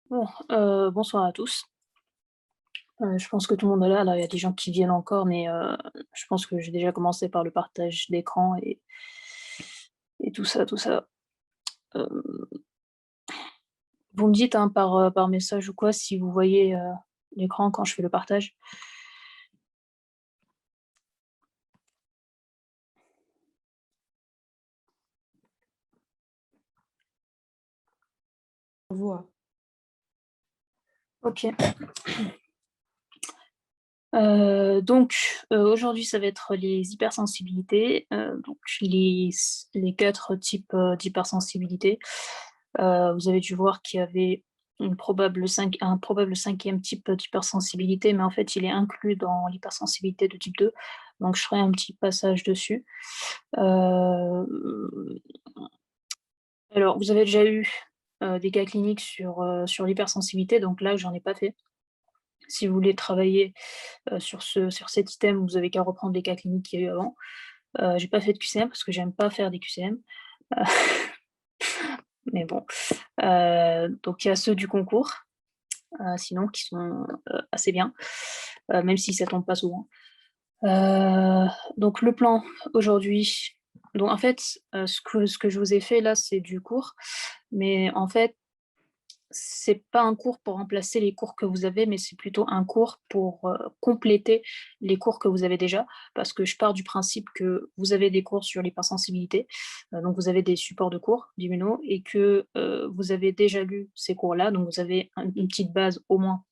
Bon, bonsoir à tous. Je pense que tout le monde est là, il y a des gens qui viennent encore, mais je pense que j'ai déjà commencé par le partage d'écran et tout ça, tout ça. Hem, Vous me dites, hein, par message ou quoi, si vous voyez, l'écran quand je fais le partage. Voix. OK. Aujourd'hui, ça va être les hypersensibilités, donc les 4 types, d'hypersensibilité. Vous avez dû voir qu'il y avait un probable cinquième type d'hypersensibilité, mais en fait, il est inclus dans l'hypersensibilité de type 2, donc je ferai un petit passage dessus. Hem, alors vous avez déjà eu, des cas cliniques sur l'hypersensibilité, donc là, j'en ai pas fait. Si vous voulez travailler, sur cet item, vous avez qu'à reprendre les cas cliniques qu'il y a eu avant. J'ai pas fait de QCM parce que j'aime pas faire des QCM, heu, mais bon. Donc il y a ceux du concours, sinon qui sont, assez bien, même si ça tombe pas souvent. Heu, donc le plan aujourd'hui, donc en fait, ce que je vous ai fait là, c'est du cours, mais en fait, c'est pas un cours pour remplacer les cours que vous avez, mais c'est plutôt un cours pour, compléter les cours que vous avez déjà. Parce que je pars du principe que vous avez des cours sur l'hypersensibilité, donc vous avez des supports de cours d'immuno et que, vous avez déjà lu ces cours-là, donc vous avez une petite base au moins,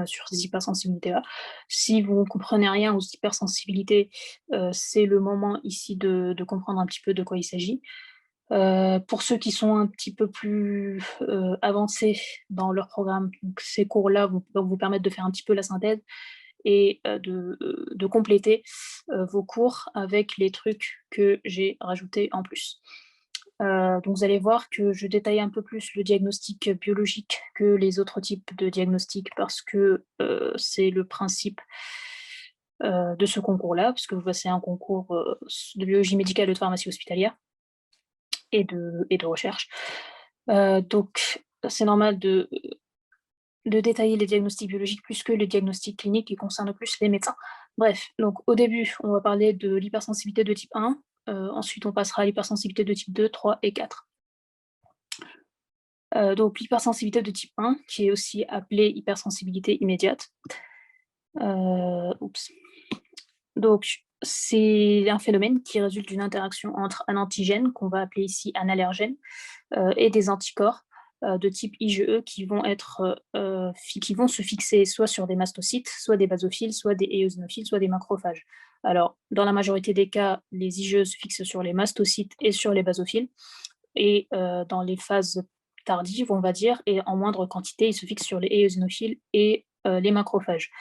sur ces hypersensibilités-là. Si vous ne comprenez rien aux hypersensibilités, c'est le moment ici de comprendre un petit peu de quoi il s'agit. Pour ceux qui sont un petit peu plus, avancés dans leur programme, donc ces cours-là vont vous permettre de faire un petit peu la synthèse et de compléter, vos cours avec les trucs que j'ai rajoutés en plus. Donc vous allez voir que je détaille un peu plus le diagnostic, biologique que les autres types de diagnostics parce que, c'est le principe, de ce concours-là, puisque c'est un concours, de biologie médicale et de pharmacie hospitalière et de recherche. Donc c'est normal de détailler les diagnostics biologiques plus que les diagnostics cliniques qui concernent plus les médecins. Bref, donc au début, on va parler de l'hypersensibilité de type 1, ensuite on passera à l'hypersensibilité de type 2, 3 et 4. Donc l'hypersensibilité de type 1, qui est aussi appelée hypersensibilité immédiate. Oups. Donc c'est un phénomène qui résulte d'une interaction entre un antigène, qu'on va appeler ici un allergène, et des anticorps, de type IgE qui vont se fixer soit sur des mastocytes, soit des basophiles, soit des éosinophiles, soit des macrophages. Alors, dans la majorité des cas, les IgE se fixent sur les mastocytes et sur les basophiles et dans les phases tardives, on va dire, et en moindre quantité, ils se fixent sur les éosinophiles et les macrophages.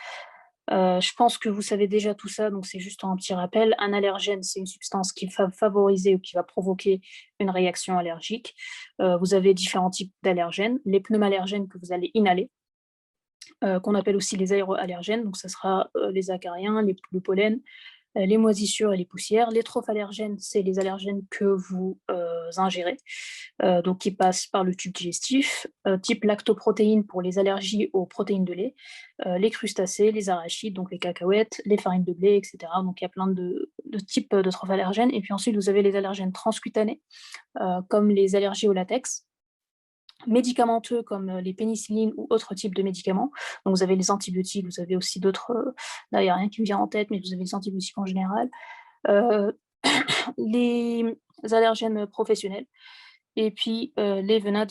Je pense que vous savez déjà tout ça, donc c'est juste un petit rappel. Un allergène, c'est une substance qui va favoriser ou qui va provoquer une réaction allergique. Vous avez différents types d'allergènes. Les pneumallergènes que vous allez inhaler, qu'on appelle aussi les aéroallergènes, donc ça sera, les acariens, le pollen, les moisissures et les poussières. Les trophallèrgènes, c'est les allergènes que vous, ingérez, donc qui passent par le tube digestif, type lactoprotéines pour les allergies aux protéines de lait, les crustacés, les arachides, donc les cacahuètes, les farines de blé et cetera. Donc il y a plein de types, de trophallèrgènes et puis ensuite vous avez les allergènes transcutanés, comme les allergies au latex, médicamenteux comme, les pénicillines ou autres types de médicaments. Donc vous avez les antibiotiques, vous avez aussi d'autres, là il y a rien qui me vient en tête, mais vous avez les antibiotiques en général. Heu, les allergènes professionnels et puis, les venins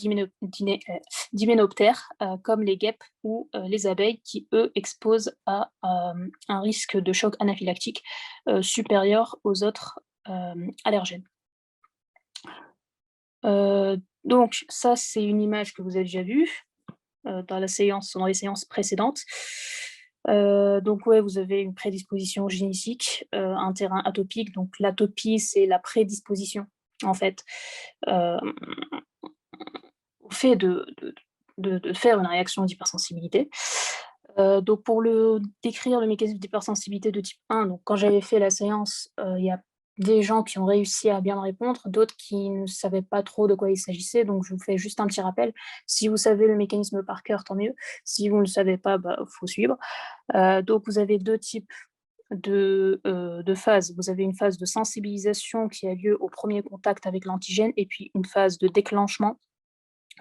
d'hyménoptères, comme les guêpes ou, les abeilles qui, eux, exposent à, un risque de choc anaphylactique, supérieur aux autres, allergènes. Donc ça, c'est une image que vous avez déjà vue, dans les séances précédentes. Donc ouais, vous avez une prédisposition génétique, un terrain atopique, donc l'atopie, c'est la prédisposition, en fait, hem, au fait de faire une réaction d'hypersensibilité. Donc pour décrire le mécanisme d'hypersensibilité de type 1, donc quand j'avais fait la séance, il y a des gens qui ont réussi à bien me répondre, d'autres qui ne savaient pas trop de quoi il s'agissait, donc je vous fais juste un petit rappel. Si vous savez le mécanisme par cœur, tant mieux. Si vous ne le savez pas, bah, faut suivre. Donc vous avez 2 types de phases. Vous avez une phase de sensibilisation qui a lieu au premier contact avec l'antigène et puis une phase de déclenchement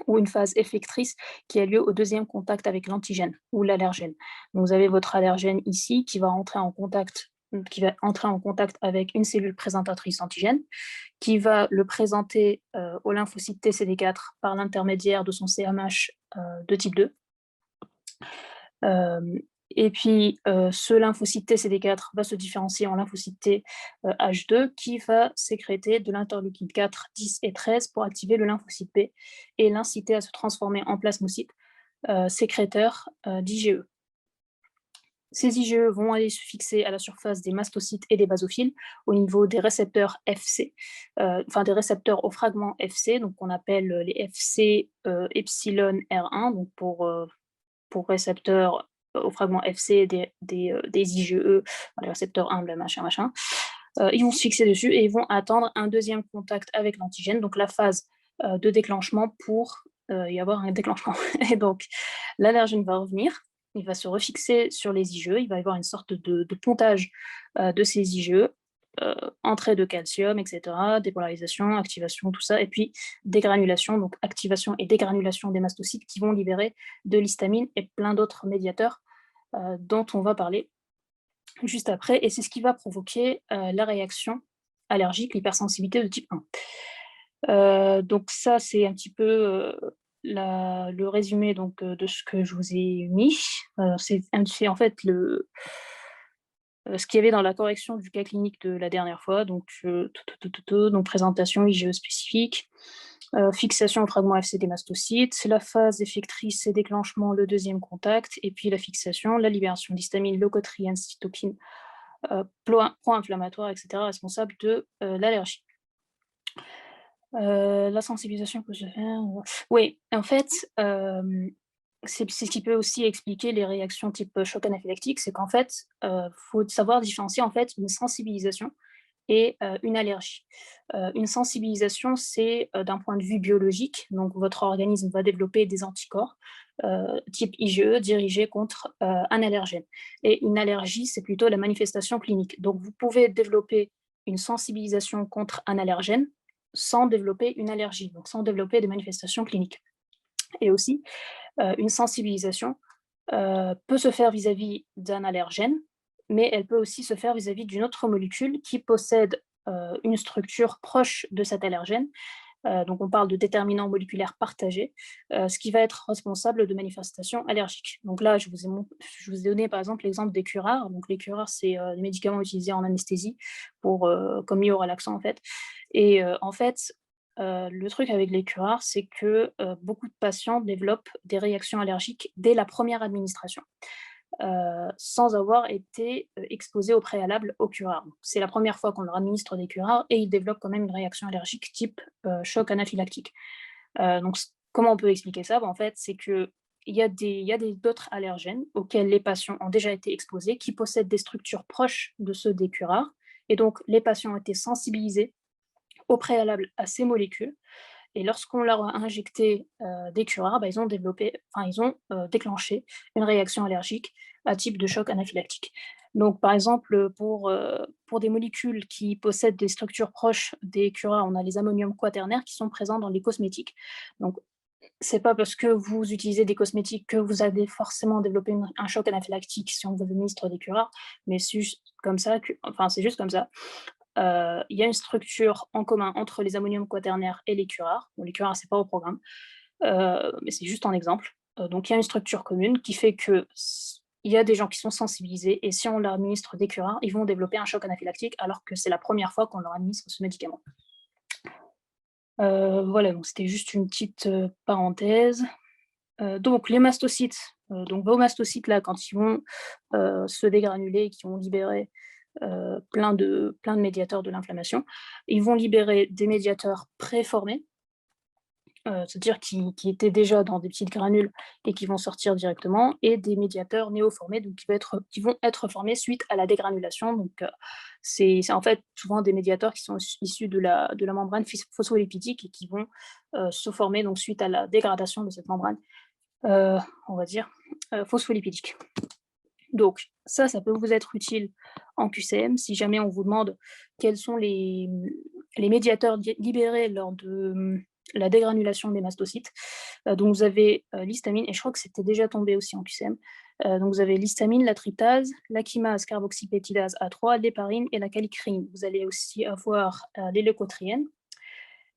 ou une phase effectrice qui a lieu au deuxième contact avec l'antigène ou l'allergène. Donc vous avez votre allergène ici qui va entrer en contact avec une cellule présentatrice antigène, qui va le présenter au lymphocyte TCD4 par l'intermédiaire de son CMH de type 2. Et puis, ce lymphocyte TCD4 va se différencier en lymphocyte T H2 qui va sécréter de l'interleukine 4, 10 et 13 pour activer le lymphocyte B et l'inciter à se transformer en plasmocyte sécréteur d'IgE. Ces IgE vont aller se fixer à la surface des mastocytes et des basophiles au niveau des récepteurs FC, enfin des récepteurs au fragment FC, donc on appelle les FC epsilon R1, donc pour récepteurs au fragment FC des IgE, les récepteurs 1, machin, machin. Ils vont se fixer dessus et ils vont attendre un deuxième contact avec l'antigène, donc la phase de déclenchement pour y avoir un déclenchement. Et donc l'allergène va revenir, il va se refixer sur les IgE, il va y avoir une sorte de pontage de ces IgE, entrée de calcium, etc., dépolarisation, activation, tout ça, et puis dégranulation, donc activation et dégranulation des mastocytes qui vont libérer de l'histamine et plein d'autres médiateurs dont on va parler juste après, et c'est ce qui va provoquer la réaction allergique, l'hypersensibilité de type 1. Donc ça, c'est un petit peu le résumé donc, de ce que je vous ai mis. C'est en fait ce qu'il y avait dans la correction du cas clinique de la dernière fois, donc donc présentation IgE spécifique, fixation au fragment FC des mastocytes, la phase effectrice et déclenchement, le deuxième contact, et puis la fixation, la libération d'histamine, leucotriène, cytokine, pro-inflammatoire, etc., responsable de l'allergie. La sensibilisation que je vais faire, oui, en fait, c'est ce qui peut aussi expliquer les réactions type choc anaphylactique, c'est qu'en fait, faut savoir différencier en fait une sensibilisation et une allergie. Une sensibilisation, c'est d'un point de vue biologique, donc votre organisme va développer des anticorps type IgE dirigés contre un allergène. Et une allergie, c'est plutôt la manifestation clinique. Donc vous pouvez développer une sensibilisation contre un allergène sans développer une allergie, donc sans développer des manifestations cliniques. Et aussi, une sensibilisation peut se faire vis-à-vis d'un allergène, mais elle peut aussi se faire vis-à-vis d'une autre molécule qui possède une structure proche de cet allergène. Donc on parle de déterminants moléculaires partagés, ce qui va être responsable de manifestations allergiques. Donc là, je vous ai donné par exemple l'exemple des curares. Donc les curares, c'est des médicaments utilisés en anesthésie comme myorelaxant en fait. Et en fait, le truc avec les curares, c'est que beaucoup de patients développent des réactions allergiques dès la première administration, sans avoir été exposés au préalable aux curares. C'est la première fois qu'on leur administre des curares et ils développent quand même une réaction allergique type choc anaphylactique. Donc, comment on peut expliquer ça? En fait, c'est qu'il y a d'autres allergènes auxquels les patients ont déjà été exposés, qui possèdent des structures proches de ceux des curares. Et donc, les patients ont été sensibilisés au préalable à ces molécules. Et lorsqu'on leur a injecté des curares, bah, ils ont déclenché une réaction allergique à type de choc anaphylactique. Donc, par exemple, pour des molécules qui possèdent des structures proches des curares, on a les ammonium quaternaires qui sont présents dans les cosmétiques. Donc, c'est pas parce que vous utilisez des cosmétiques que vous allez forcément développer un choc anaphylactique si on vous administre des curares, mais c'est juste comme ça. C'est juste comme ça. Il y a une structure en commun entre les ammonium quaternaires et les curares. Bon, les curares, c'est pas au programme, mais c'est juste un exemple. Donc il y a une structure commune qui fait que il y a des gens qui sont sensibilisés et si on leur administre des curares, ils vont développer un choc anaphylactique alors que c'est la première fois qu'on leur administre ce médicament. Voilà, donc c'était juste une petite parenthèse. Donc les mastocytes, donc vos mastocytes là, quand ils vont se dégranuler, qui vont libérer plein de médiateurs de l'inflammation. Ils vont libérer des médiateurs préformés c'est-à-dire qui étaient déjà dans des petites granules et qui vont sortir directement, et des médiateurs néoformés, donc qui vont être formés suite à la dégranulation. Donc, c'est en fait souvent des médiateurs qui sont issus de la membrane phospholipidique et qui vont se former donc suite à la dégradation de cette membrane, heu, on va dire, phospholipidique. Donc ça peut vous être utile en QCM si jamais on vous demande quels sont les médiateurs libérés lors de la dégranulation des mastocytes. Donc vous avez l'histamine, et je crois que c'était déjà tombé aussi en QCM. Donc vous avez l'histamine, la tryptase, la chymase carboxypéptidase A3, l'héparine et la kallikreine. Vous allez aussi avoir les leucotriènes,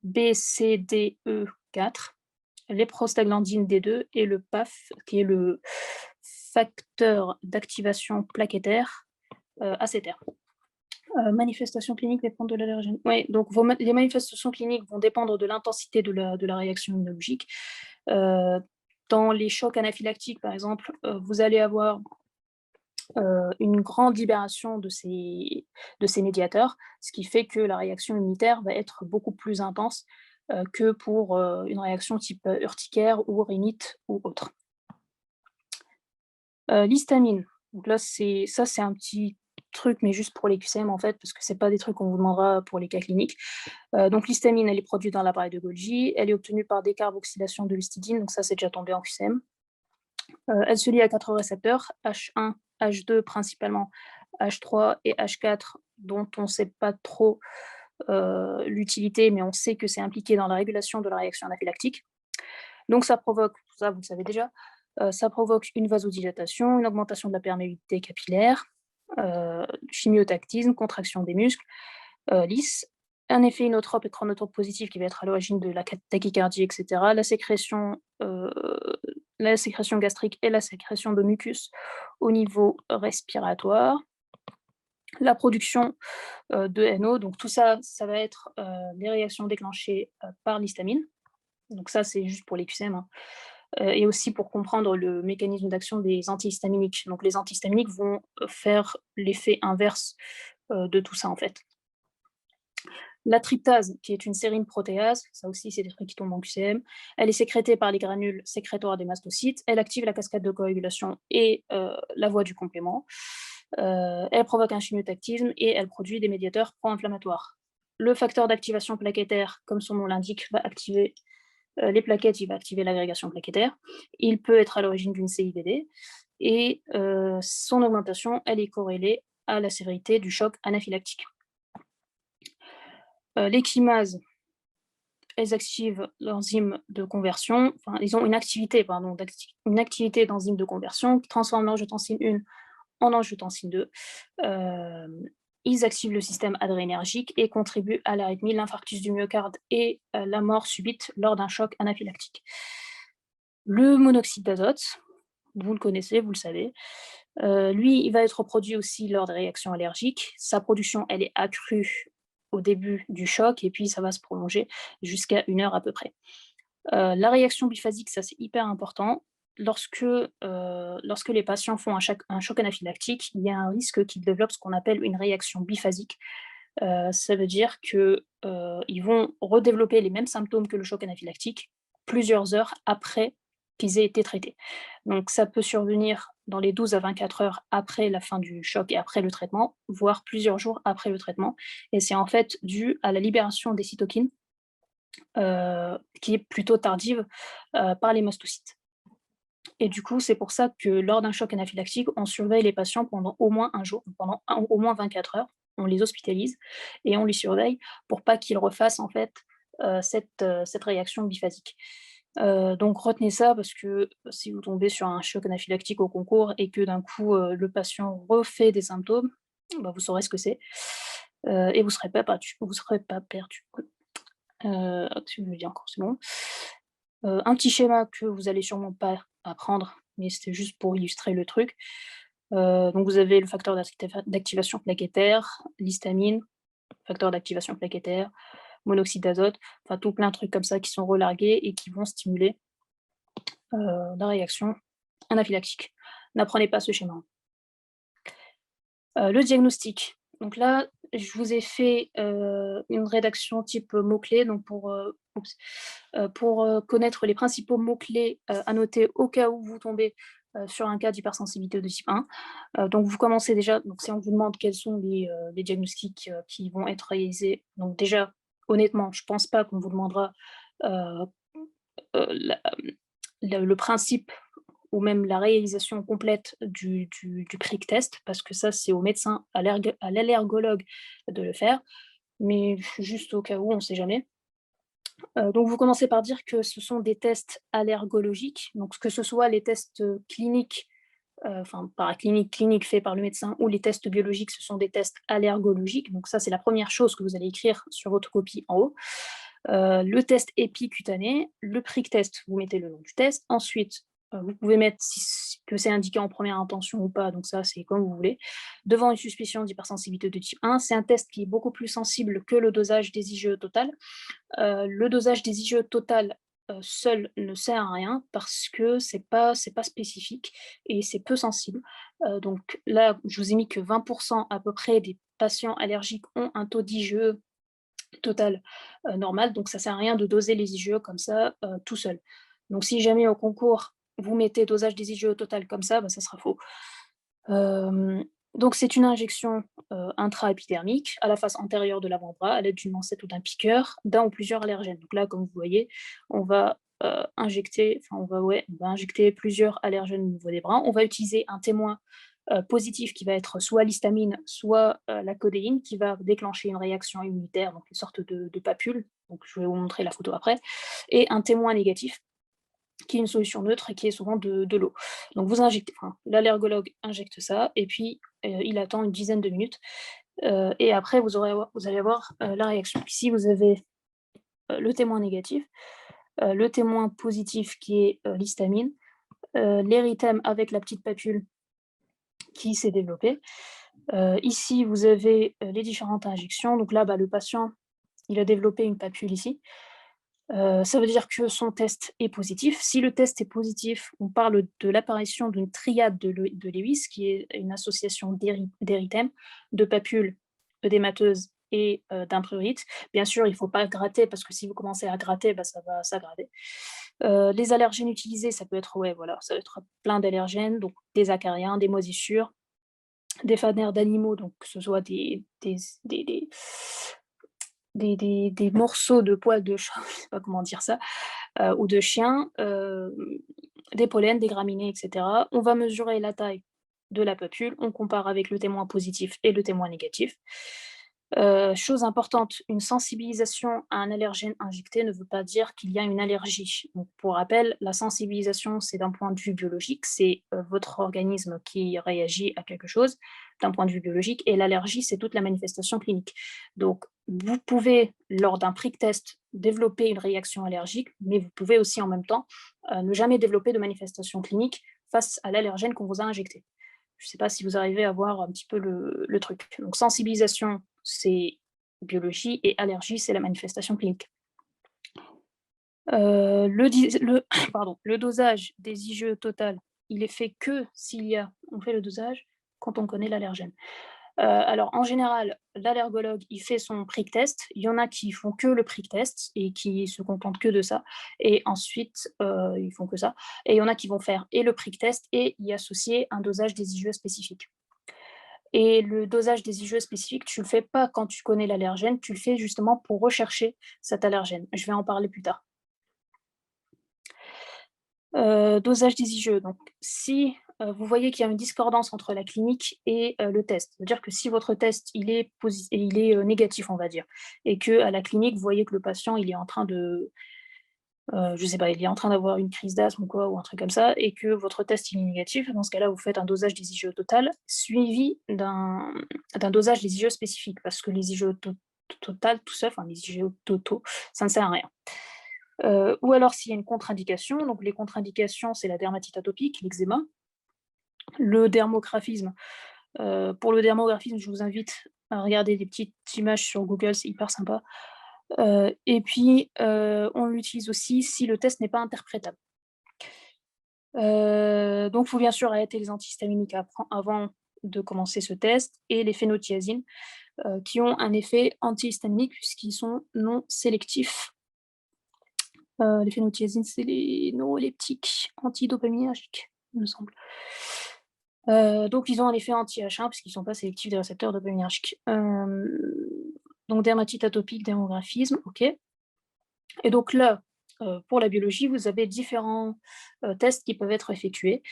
B, C, D, E4, les prostaglandines D2 et le PAF, qui est le facteur d'activation plaquettaire, ACTR. Manifestations cliniques dépendent de l'allergène. Oui, donc les manifestations cliniques vont dépendre de l'intensité de la réaction immunologique. Dans les chocs anaphylactiques, par exemple, vous allez avoir une grande libération de ces médiateurs, ce qui fait que la réaction immunitaire va être beaucoup plus intense que pour une réaction type urticaire ou rhinite ou autre. L'histamine, donc là, c'est un petit truc, mais juste pour les QCM en fait, parce que c'est pas des trucs qu'on vous demandera pour les cas cliniques. Donc l'histamine, elle est produite dans l'appareil de Golgi, elle est obtenue par décarboxylation de l'histidine, donc ça, c'est déjà tombé en QCM. Elle se lie à 4 récepteurs, H1, H2 principalement, H3 et H4, dont on ne sait pas trop l'utilité, mais on sait que c'est impliqué dans la régulation de la réaction anaphylactique. Donc ça provoque, ça vous le savez déjà, ça provoque une vasodilatation, une augmentation de la perméabilité capillaire, chimiotactisme, contraction des muscles lisses, un effet inotrope et chronotrope positif qui va être à l'origine de la tachycardie, etc. La sécrétion gastrique et la sécrétion de mucus au niveau respiratoire, la production de NO. Donc tout ça, ça va être les réactions déclenchées par l'histamine. Donc ça, c'est juste pour les QCM, hein. Et aussi pour comprendre le mécanisme d'action des antihistaminiques. Donc les antihistaminiques vont faire l'effet inverse de tout ça, en fait. La tryptase, qui est une sérine protéase, ça aussi c'est des trucs qui tombent en QCM, elle est sécrétée par les granules sécrétoires des mastocytes, elle active la cascade de coagulation et la voie du complément, elle provoque un chimiotactisme et elle produit des médiateurs pro-inflammatoires. Le facteur d'activation plaquettaire, comme son nom l'indique, va activer les plaquettes, il va activer l'agrégation plaquettaire. Il peut être à l'origine d'une CIVD et son augmentation, elle est corrélée à la sévérité du choc anaphylactique. Les chimases, elles activent l'enzyme de conversion, enfin, ils ont une activité d'enzyme de conversion qui transforme l'angiotensine 1 en angiotensine 2. Ils activent le système adrénergique et contribuent à l'arythmie, l'infarctus du myocarde et la mort subite lors d'un choc anaphylactique. Le monoxyde d'azote, vous le connaissez, vous le savez. Lui, il va être produit aussi lors des réactions allergiques. Sa production, elle est accrue au début du choc et puis ça va se prolonger jusqu'à 1 heure à peu près. La réaction biphasique, ça c'est hyper important. Lorsque les patients font un choc anaphylactique, il y a un risque qu'ils développent ce qu'on appelle une réaction biphasique. Ça veut dire que, ils vont redévelopper les mêmes symptômes que le choc anaphylactique plusieurs heures après qu'ils aient été traités. Donc ça peut survenir dans les 12 à 24 heures après la fin du choc et après le traitement, voire plusieurs jours après le traitement, et c'est en fait dû à la libération des cytokines, qui est plutôt tardive, par les mastocytes. Et du coup, c'est pour ça que lors d'un choc anaphylactique, on surveille les patients pendant au moins un jour, pendant au moins 24 heures. On les hospitalise et on les surveille pour pas qu'ils refassent en fait, cette réaction biphasique. Donc retenez ça parce que si vous tombez sur un choc anaphylactique au concours et que d'un coup, le patient refait des symptômes, bah, vous saurez ce que c'est, et vous serez pas perdu. Si je le dis encore, c'est bon. Un petit schéma que vous allez sûrement pas apprendre, mais c'était juste pour illustrer le truc. Donc vous avez le facteur d'activation plaquettaire, l'histamine, facteur d'activation plaquettaire, monoxyde d'azote, enfin tout plein de trucs comme ça qui sont relargués et qui vont stimuler la réaction anaphylactique. N'apprenez pas ce schéma. Le diagnostic. Donc là, je vous ai fait une rédaction type mots-clés, donc pour pour connaître les principaux mots-clés à noter au cas où vous tombez sur un cas d'hypersensibilité de type 1. Donc vous commencez déjà, donc si on vous demande quels sont les diagnostics qui vont être réalisés, donc déjà, honnêtement, je ne pense pas qu'on vous demandera euh, la- le principe ou même la réalisation complète du prick test, parce que ça, c'est au médecin, à l'allergologue de le faire, mais juste au cas où, on ne sait jamais. Donc vous commencez par dire que ce sont des tests allergologiques, donc que ce soit les tests cliniques, enfin cliniques faits par le médecin, ou les tests biologiques, ce sont des tests allergologiques. Donc ça, c'est la première chose que vous allez écrire sur votre copie en haut. Le test épicutané, le prick test, vous mettez le nom du test. Ensuite, vous pouvez mettre que c'est indiqué en première intention ou pas, donc ça, c'est comme vous voulez. Devant une suspicion d'hypersensibilité de type 1, c'est un test qui est beaucoup plus sensible que le dosage des IgE total. Le dosage des IgE total seul ne sert à rien parce que c'est pas spécifique et c'est peu sensible. Donc là, je vous ai mis que 20% à peu près des patients allergiques ont un taux d'IgE total normal, donc ça sert à rien de doser les IgE comme ça tout seul. Donc si jamais au concours vous mettez dosage des IgE total comme ça, bah, ça sera faux. Donc c'est une injection intra-épidermique à la face antérieure de l'avant-bras à l'aide d'une lancette ou d'un piqueur d'un ou plusieurs allergènes. Donc là, comme vous voyez, on va injecter plusieurs allergènes au niveau des bras. On va utiliser un témoin positif qui va être soit l'histamine, soit la codéine, qui va déclencher une réaction immunitaire, donc une sorte de papule. Donc je vais vous montrer la photo après. Et un témoin négatif qui est une solution neutre et qui est souvent de l'eau. Donc vous injectez, enfin, l'allergologue injecte ça, et puis il attend une dizaine de minutes, et après vous allez avoir la réaction. Ici, vous avez le témoin négatif, le témoin positif qui est l'histamine, l'érythème avec la petite papule qui s'est développée. Ici, vous avez les différentes injections. Donc là, le patient, il a développé une papule ici. Ça veut dire que son test est positif. Si le test est positif, on parle de l'apparition d'une triade de Lewis, qui est une association d'érythème, de papules œdémateuses et d'un prurite. Bien sûr, il ne faut pas gratter, parce que si vous commencez à gratter, ça va s'aggraver. Les allergènes utilisés, ça peut être, ça peut être plein d'allergènes, donc des acariens, des moisissures, des fanères d'animaux, donc que ce soit des morceaux de poils de chat, je ne sais pas comment dire ça, ou de chiens, des pollens, des graminées, etc. On va mesurer la taille de la papule, on compare avec le témoin positif et le témoin négatif. Chose importante, une sensibilisation à un allergène injecté ne veut pas dire qu'il y a une allergie. Donc, pour rappel, la sensibilisation, c'est d'un point de vue biologique, c'est votre organisme qui réagit à quelque chose d'un point de vue biologique, et l'allergie, c'est toute la manifestation clinique. Donc, vous pouvez, lors d'un prick test, développer une réaction allergique, mais vous pouvez aussi en même temps ne jamais développer de manifestation clinique face à l'allergène qu'on vous a injecté. Je ne sais pas si vous arrivez à voir un petit peu le truc. Donc, sensibilisation, c'est biologie, et allergie, c'est la manifestation clinique. Le dosage des IgE total, il est fait que on fait le dosage quand on connaît l'allergène. Alors, en général, l'allergologue, il fait son prick test. Il y en a qui font que le prick test et qui se contentent que de ça. Et ensuite, ils font que ça. Et il y en a qui vont faire et le prick test et y associer un dosage des IgE spécifiques. Et le dosage des IgE spécifiques, tu ne le fais pas quand tu connais l'allergène, tu le fais justement pour rechercher cet allergène. Je vais en parler plus tard. Dosage des IgE. Donc, si vous voyez qu'il y a une discordance entre la clinique et le test, c'est-à-dire que si votre test il est négatif, on va dire, et que à la clinique vous voyez que le patient il est en train de, je sais pas, il est en train d'avoir une crise d'asthme ou quoi, ou un truc comme ça, et que votre test il est négatif, dans ce cas-là, vous faites un dosage des IgE total suivi d'un dosage des IgE spécifiques, parce que les IgE total tout seul, enfin les IgE totaux, ça ne sert à rien. Ou alors s'il y a une contre-indication, donc les contre-indications, c'est la dermatite atopique, l'eczéma, le dermographisme. Pour le dermographisme, je vous invite à regarder des petites images sur Google, c'est hyper sympa. Et puis, on l'utilise aussi si le test n'est pas interprétable. Donc, il faut bien sûr arrêter les antihistaminiques avant de commencer ce test, et les phénothiazines, qui ont un effet antihistaminique puisqu'ils sont non sélectifs Les phénothiazines, c'est les neuroleptiques antidopaminergiques, il me semble. Donc ils ont un effet anti-H1 puisqu'ils ne sont pas sélectifs des récepteurs dopaminergiques. Donc dermatite atopique, dermographisme, OK. Et donc là, pour la biologie, vous avez différents, tests qui peuvent être effectués.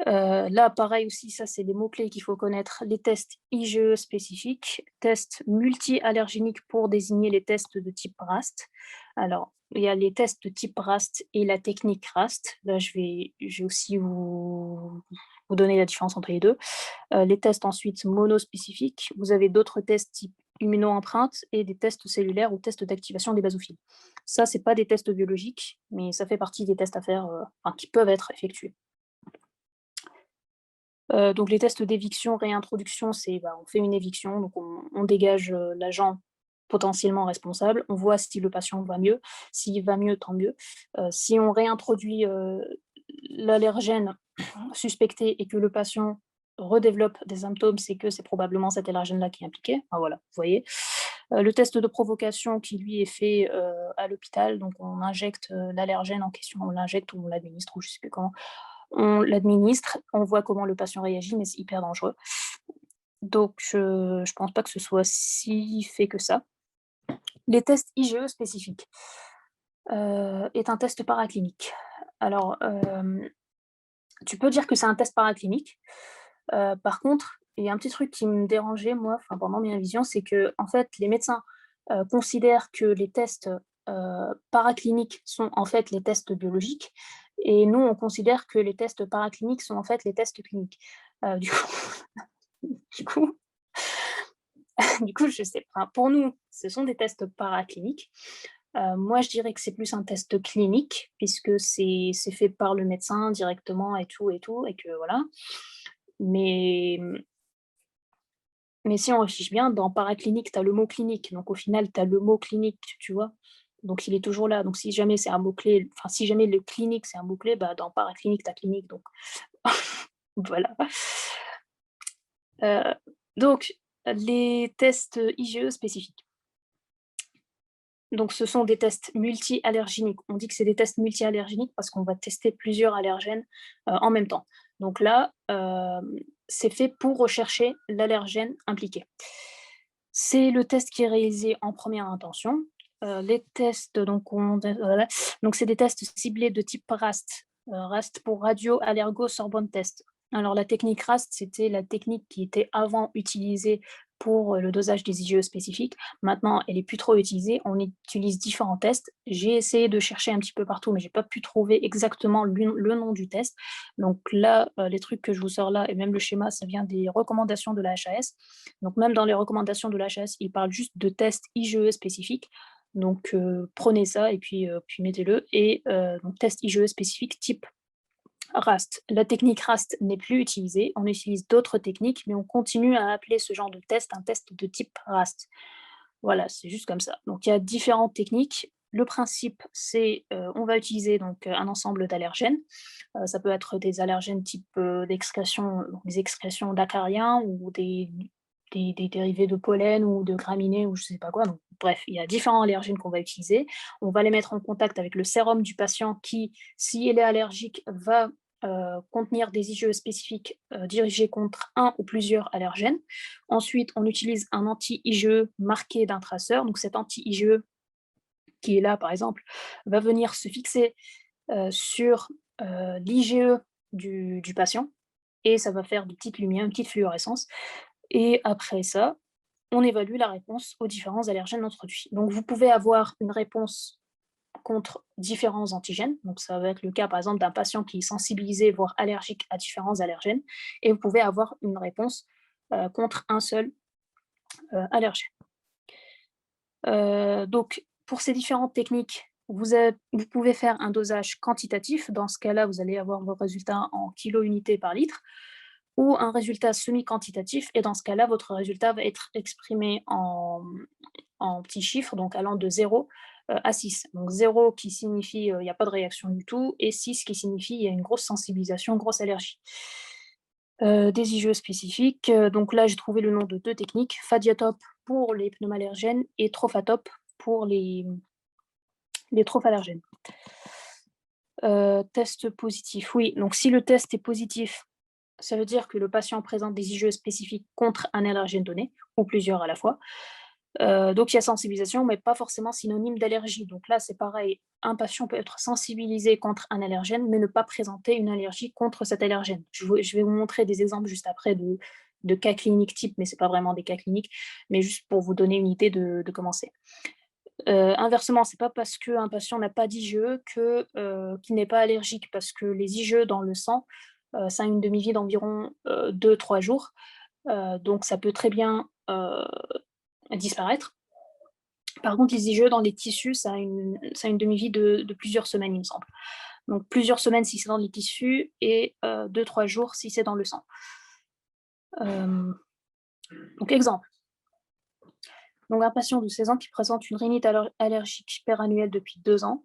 Là, pareil aussi, ça, c'est des mots-clés qu'il faut connaître. Les tests IgE spécifiques, tests multi-allergéniques pour désigner les tests de type RAST. Alors, il y a les tests de type RAST et la technique RAST. Là, je vais aussi vous donner la différence entre les deux. Les tests ensuite monospécifiques. Vous avez d'autres tests type immuno-empreinte et des tests cellulaires ou tests d'activation des basophiles. Ça, c'est pas des tests biologiques, mais ça fait partie des tests à faire, enfin, qui peuvent être effectués. Donc les tests d'éviction, réintroduction, c'est, on fait une éviction, donc on dégage, l'agent potentiellement responsable. On voit si le patient va mieux. S'il va mieux, tant mieux. Si on réintroduit, l'allergène suspecté et que le patient redéveloppe des symptômes, c'est que c'est probablement cet allergène-là qui est impliqué. Enfin voilà, vous voyez? Le test de provocation qui lui est fait, à l'hôpital, donc on injecte, l'allergène en question, on l'injecte ou on l'administre ou je sais plus comment. On l'administre, on voit comment le patient réagit, mais c'est hyper dangereux. Donc je pense pas que ce soit si fait que ça. Les tests IgE spécifiques, est un test paraclinique. Alors, tu peux dire que c'est un test paraclinique. Par contre, il y a un petit truc qui me dérangeait moi, enfin pendant mes révisions, c'est qu'en fait les médecins, considèrent que les tests, paracliniques sont en fait les tests biologiques et nous on considère que les tests paracliniques sont en fait les tests cliniques. Du coup du coup du coup je sais enfin pour nous, ce sont des tests paracliniques. Moi je dirais que c'est plus un test clinique puisque c'est fait par le médecin directement et tout et que voilà. Mais Mais si on réfléchit bien, dans paraclinique, tu as le mot clinique, donc au final, tu as le mot clinique, tu vois? Donc il est toujours là. Donc si jamais c'est un mot-clé, enfin si jamais le clinique, c'est un mot-clé, bah, dans paraclinique, tu as clinique, donc voilà. Heu, donc les tests IgE spécifiques. Donc ce sont des tests multi-allergéniques. On dit que c'est des tests multi-allergéniques parce qu'on va tester plusieurs allergènes, en même temps. Donc là, c'est fait pour rechercher l'allergène impliqué. C'est le test qui est réalisé en première intention. Les tests donc c'est des tests ciblés de type RAST, RAST pour Radio Allergo Sorbonne Test. Alors la technique RAST, c'était la technique qui était avant utilisée pour, le dosage des IgE spécifiques. Maintenant, elle est plus trop utilisée. On utilise différents tests. J'ai essayé de chercher un petit peu partout, mais j'ai pas pu trouver exactement le nom du test. Donc là, les trucs que je vous sors là et même le schéma, ça vient des recommandations de la HAS. Donc même dans les recommandations de la HAS, ils parlent juste de tests IgE spécifiques. Donc prenez ça et puis mettez-le et donc test IgE spécifique type RAST. La technique RAST n'est plus utilisée, on utilise d'autres techniques, mais on continue à appeler ce genre de test un test de type RAST. Voilà, c'est juste comme ça. Donc il y a différentes techniques. Le principe, c'est, on va utiliser donc, un ensemble d'allergènes. Ça peut être des allergènes type, d'excrétion, des excrétions d'acariens ou des dérivés de pollen ou de graminées ou je sais pas quoi, donc bref, il y a différents allergènes qu'on va utiliser. On va les mettre en contact avec le sérum du patient qui, s'il est allergique, va, contenir des IgE spécifiques, dirigés contre un ou plusieurs allergènes. Ensuite, on utilise un anti-IgE marqué d'un traceur, donc cet anti-IgE qui est là, par exemple, va venir se fixer, sur, l'IgE du patient et ça va faire de petites lumières, une petite fluorescence et après ça, on évalue la réponse aux différents allergènes introduits. Donc vous pouvez avoir une réponse contre différents antigènes, donc ça va être le cas par exemple d'un patient qui est sensibilisé, voire allergique à différents allergènes, et vous pouvez avoir une réponse contre un seul allergène. Donc pour ces différentes techniques, vous pouvez faire un dosage quantitatif. Dans ce cas-là, vous allez avoir vos résultats en kilo-unités par litre, ou un résultat semi-quantitatif. Et dans ce cas-là, votre résultat va être exprimé en petits chiffres, donc allant de 0 à 6. Donc 0 qui signifie il n'y a pas de réaction du tout, et 6 qui signifie il y a une grosse sensibilisation, grosse allergie. Des IgE spécifiques, donc là j'ai trouvé le nom de deux techniques, Fadiatop pour les pneumallergènes et Trofatop pour les Il est trop allergène. Test positif, oui, donc si le test est positif, ça veut dire que le patient présente des IgE spécifiques contre un allergène donné, ou plusieurs à la fois. Donc il y a sensibilisation, mais pas forcément synonyme d'allergie. Donc là, c'est pareil, un patient peut être sensibilisé contre un allergène, mais ne pas présenter une allergie contre cet allergène. Je vais vous montrer des exemples juste après de cas cliniques types, mais ce n'est pas vraiment des cas cliniques, mais juste pour vous donner une idée de comment c'est. Inversement, c'est pas parce qu'un patient n'a pas d'IgE qu'il n'est pas allergique, parce que les IgE dans le sang, ça a une demi-vie d'environ 2-3 jours. Donc ça peut très bien disparaître. Par contre, les IgE dans les tissus, ça a une demi-vie de plusieurs semaines, il me semble. Donc plusieurs semaines si c'est dans les tissus et 2-3 jours si c'est dans le sang. Donc exemple. Donc un patient de 16 ans qui présente une rhinite allergique perannuelle depuis 2 ans.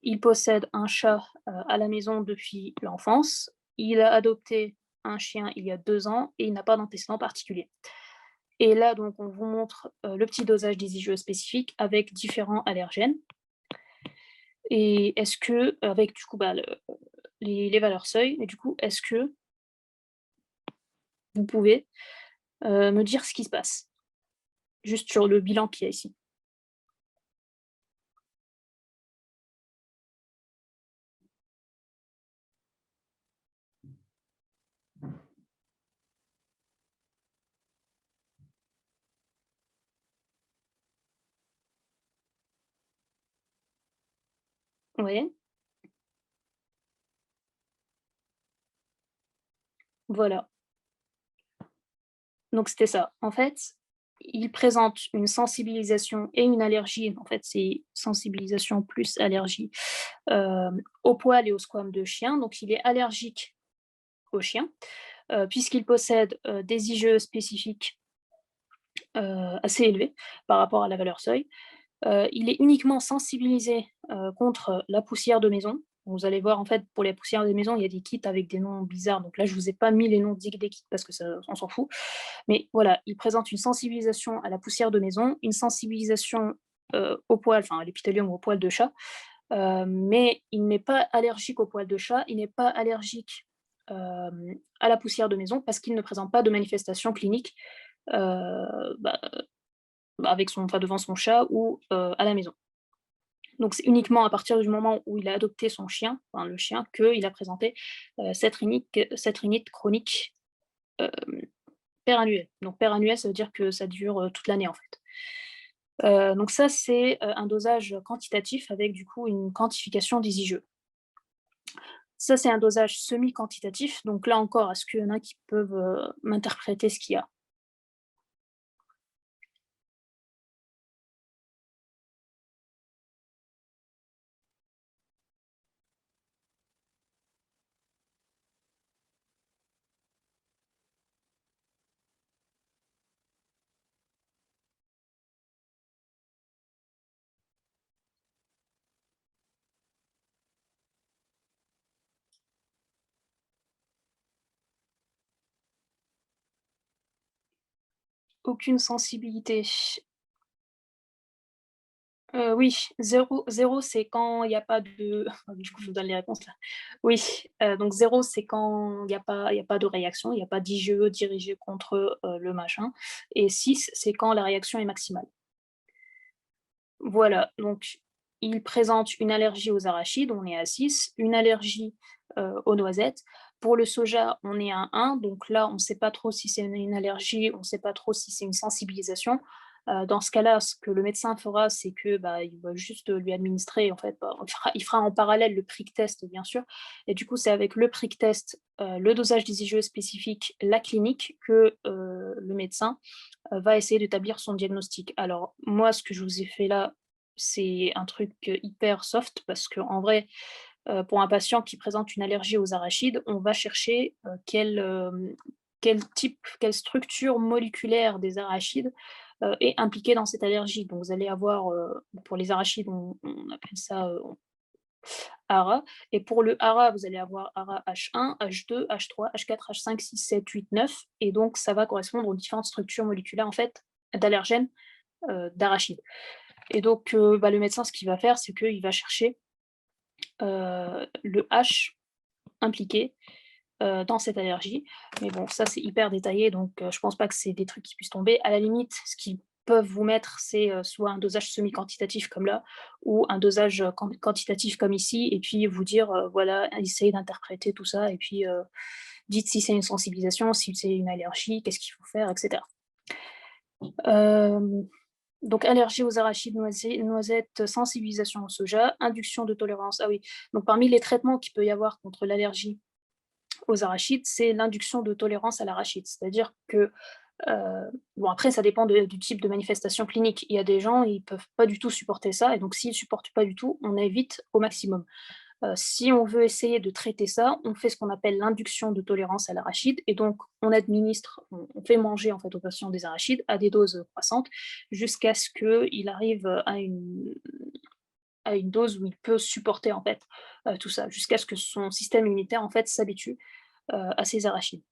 Il possède un chat à la maison depuis l'enfance. Il a adopté un chien il y a 2 ans et il n'a pas d'antécédent particulier. Et là, donc, on vous montre le petit dosage des IgE spécifiques avec différents allergènes. Et est-ce que, avec du coup, les valeurs seuil, et du coup, est-ce que vous pouvez me dire ce qui se passe? Juste sur le bilan qu'il y a ici. Oui, voilà. Donc c'était ça. En fait, il présente une sensibilisation et une allergie. En fait, c'est sensibilisation plus allergie au poil et au squame de chien. Donc il est allergique au chien, puisqu'il possède des IgE spécifiques assez élevés par rapport à la valeur seuil. Il est uniquement sensibilisé contre la poussière de maison. Vous allez voir, en fait, pour les poussières de maison, il y a des kits avec des noms bizarres. Donc là, je ne vous ai pas mis les noms des kits parce que ça, on s'en fout. Mais voilà, il présente une sensibilisation à la poussière de maison, une sensibilisation au poil, enfin à l'épithélium ou au poil de chat. Mais il n'est pas allergique au poil de chat, il n'est pas allergique à la poussière de maison parce qu'il ne présente pas de manifestations cliniques bah, avec devant son chat ou à la maison. Donc c'est uniquement à partir du moment où il a adopté son chien, enfin le chien, qu'il a présenté cette rhinite chronique perannuelle. Donc perannuelle, ça veut dire que ça dure toute l'année en fait. Donc ça, c'est un dosage quantitatif avec du coup une quantification des IgE. Ça, c'est un dosage semi-quantitatif. Donc là encore, est-ce qu'il y en a qui peuvent m'interpréter ce qu'il y a? Aucune sensibilité. Oui, zéro c'est quand il y a pas de du coup, je vous donne les réponses là. Oui, donc zéro c'est quand il y a pas de réaction, il y a pas d'IgE dirigé contre, le machin et 6 c'est quand la réaction est maximale. Voilà, donc il présente une allergie aux arachides, on est à 6, une allergie, aux noisettes. Pour le soja, on est à 1, donc là, on ne sait pas trop si c'est une allergie, on ne sait pas trop si c'est une sensibilisation. Dans ce cas-là, ce que le médecin fera, c'est que, il va juste lui administrer, en fait, il fera en parallèle le prick test, bien sûr et du coup, c'est avec le prick test, le dosage des IgE spécifiques, la clinique que, le médecin, va essayer d'établir son diagnostic. Alors moi, ce que je vous ai fait là, c'est un truc hyper soft parce qu'en vrai, pour un patient qui présente une allergie aux arachides, on va chercher quelle structure moléculaire des arachides est impliquée dans cette allergie. Donc vous allez avoir, pour les arachides, on appelle ça ARA, et pour le ARA, vous allez avoir ARA H1, H2, H3, H4, H5, 6, 7, 8, 9, et donc ça va correspondre aux différentes structures moléculaires en fait d'allergènes d'arachides. Et donc, le médecin, ce qu'il va faire, c'est qu'il va chercher, le H impliqué, dans cette allergie. Mais bon, ça, c'est hyper détaillé, donc je pense pas que c'est des trucs qui puissent tomber. À la limite, ce qu'ils peuvent vous mettre, c'est, soit un dosage semi-quantitatif comme là, ou un dosage, quantitatif comme ici, et puis vous dire, voilà, essayez d'interpréter tout ça et puis, dites si c'est une sensibilisation, si c'est une allergie, qu'est-ce qu'il faut faire, et cetera. Hem Donc allergie aux arachides, noisettes, sensibilisation au soja, induction de tolérance. Ah oui, donc parmi les traitements qu'il peut y avoir contre l'allergie aux arachides, c'est l'induction de tolérance à l'arachide. C'est-à-dire que, bon après ça dépend du type de manifestation clinique. Il y a des gens, ils peuvent pas du tout supporter ça et donc s'ils supportent pas du tout, on évite au maximum. Si on veut essayer de traiter ça, on fait ce qu'on appelle l'induction de tolérance à l'arachide et donc on fait manger en fait aux patients des arachides à des doses croissantes jusqu'à ce qu'il arrive à une dose où il peut supporter en fait tout ça, jusqu'à ce que son système immunitaire en fait s'habitue à ces arachides.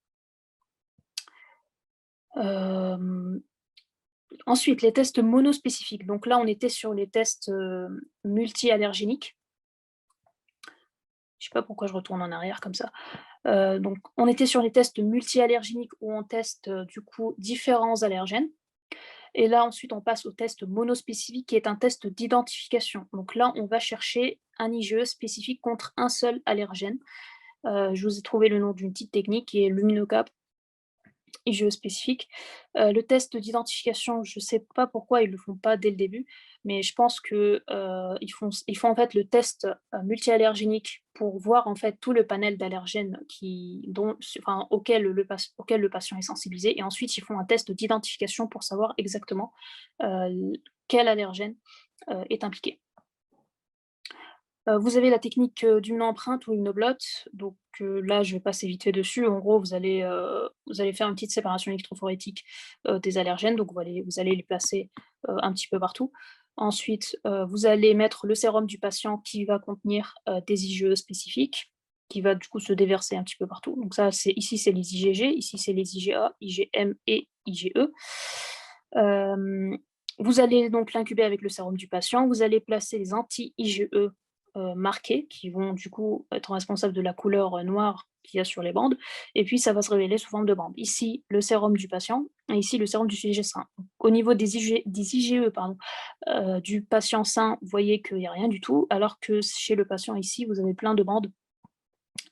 Euh, Ensuite, les tests monospécifiques. Donc là, on était sur les tests multi-allergéniques. Je sais pas pourquoi je retourne en arrière comme ça. Donc, on était sur les tests multi-allergéniques où on teste du coup différents allergènes. Et là, ensuite, on passe au test monospécifique qui est un test d'identification. Donc là, on va chercher un IgE spécifique contre un seul allergène. Je vous ai trouvé le nom d'une petite technique qui est l'Immunocap IgE spécifique. Le test d'identification, je ne sais pas pourquoi ils ne le font pas dès le début, mais je pense que, ils font en fait le test, multi-allergénique pour voir en fait tout le panel d'allergènes auquel le patient est sensibilisé et ensuite ils font un test d'identification pour savoir exactement, quel allergène, est impliqué. Vous avez la technique, d'une empreinte ou une blotte, donc là, je vais passer vite fait dessus. En gros, vous allez faire une petite séparation électrophorétique, des allergènes, donc vous allez les placer, un petit peu partout. Ensuite, vous allez mettre le sérum du patient qui va contenir, des IgE spécifiques, qui va du coup se déverser un petit peu partout. Donc ça, c'est les IgG, ici c'est les IgA, IgM et IgE. Hem, Vous allez donc l'incuber avec le sérum du patient. Vous allez placer les anti-IgE marqués, qui vont du coup être responsables de la couleur, noire qu'il y a sur les bandes et puis ça va se révéler sous forme de bandes. Ici, le sérum du patient et ici le sérum du sujet sain. Au niveau des IgE pardon, du patient sain, vous voyez qu'il y a rien du tout, alors que chez le patient ici, vous avez plein de bandes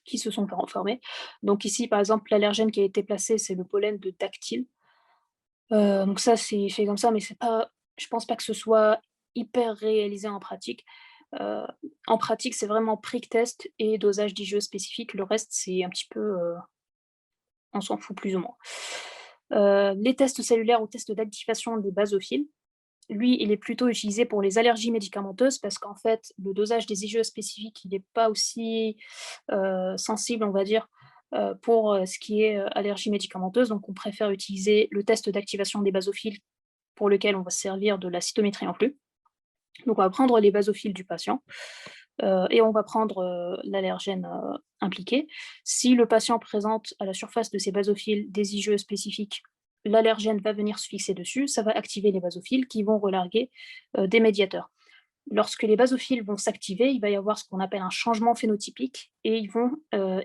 qui se sont formées. Donc ici, par exemple, l'allergène qui a été placé, c'est le pollen de dactyle. Donc ça, c'est fait comme ça, mais je pense pas que ce soit hyper réalisé en pratique. Heu, En pratique, c'est vraiment prick test et dosage d'IgE spécifique. Le reste, c'est un petit peu, on s'en fout plus ou moins. Les tests cellulaires ou tests d'activation des basophiles, lui, il est plutôt utilisé pour les allergies médicamenteuses parce qu'en fait, le dosage des IgE spécifiques, il n'est pas aussi, sensible, on va dire, pour, ce qui est, allergie médicamenteuse. Donc on préfère utiliser le test d'activation des basophiles pour lequel on va se servir de la cytométrie en flux. Donc on va prendre les basophiles du patient, et on va prendre, l'allergène, impliqué. Si le patient présente à la surface de ces basophiles des IgE spécifiques, l'allergène va venir se fixer dessus, ça va activer les basophiles qui vont relarguer, des médiateurs. Lorsque les basophiles vont s'activer, il va y avoir ce qu'on appelle un changement phénotypique et ils vont,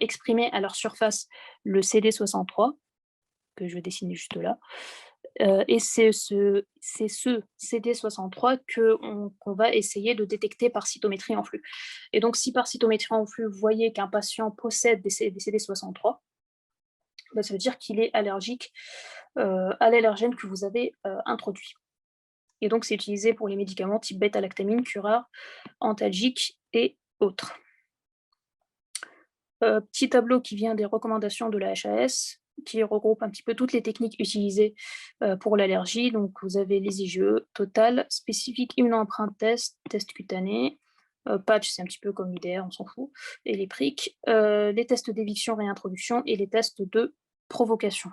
exprimer à leur surface le CD63 que je vais dessiner juste là. Et c'est ce CD63 qu'on va essayer de détecter par cytométrie en flux. Et donc si par cytométrie en flux, vous voyez qu'un patient possède des CD63, bah, ça veut dire qu'il est allergique, à l'allergène que vous avez, introduit. Et donc c'est utilisé pour les médicaments type bêta-lactamine, curare, antalgique et autres. Petit tableau qui vient des recommandations de la HAS, qui regroupe un petit peu toutes les techniques utilisées, pour l'allergie. Donc vous avez les IgE, total, spécifique, immunoempreinte test, test cutané, patch, c'est un petit peu comme l'IDR, on s'en fout et les pricks, les tests d'éviction, réintroduction et les tests de provocation.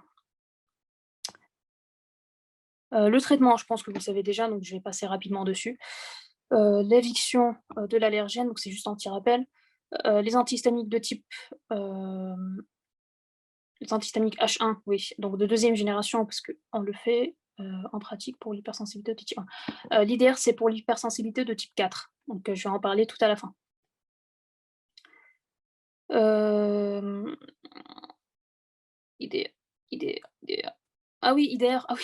Le traitement, je pense que vous le savez déjà, donc je vais passer rapidement dessus. L'éviction, de l'allergène, donc c'est juste anti-rappel. Les antihistaminiques de type, hem les antihistaminiques H1, oui, donc de deuxième génération parce qu'on le fait, en pratique pour l'hypersensibilité de type 1. L'IDR, c'est pour l'hypersensibilité de type 4, donc je vais en parler tout à la fin. Hem, IDR, IDR. Ah oui, IDR, ah oui,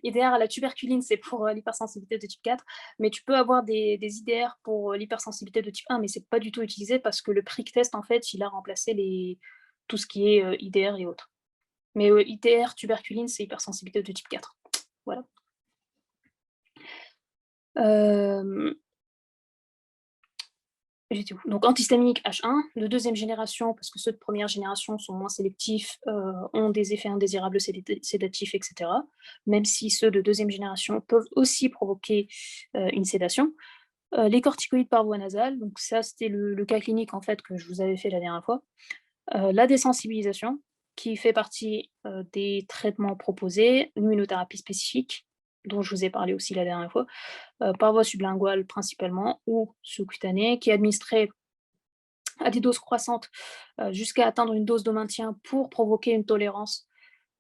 IDR à la tuberculine, c'est pour, l'hypersensibilité de type 4, mais tu peux avoir des IDR pour, l'hypersensibilité de type 1, mais c'est pas du tout utilisé parce que le prick test, en fait, il a remplacé tout ce qui est, IDR et autres. Mais, IDR, tuberculine, c'est hypersensibilité de type 4. Voilà. Hem J'étais où? Donc antihistaminique H1 de deuxième génération, parce que ceux de première génération sont moins sélectifs, ont des effets indésirables sédatifs et cetera, même si ceux de deuxième génération peuvent aussi provoquer, une sédation. Les corticoïdes par voie nasale, donc ça, c'était le cas clinique, en fait, que je vous avais fait la dernière fois. La désensibilisation, qui fait partie, des traitements proposés, l'immunothérapie spécifique, dont je vous ai parlé aussi la dernière fois, par voie sublinguale principalement ou sous-cutanée, qui est administrée à des doses croissantes, jusqu'à atteindre une dose de maintien pour provoquer une tolérance,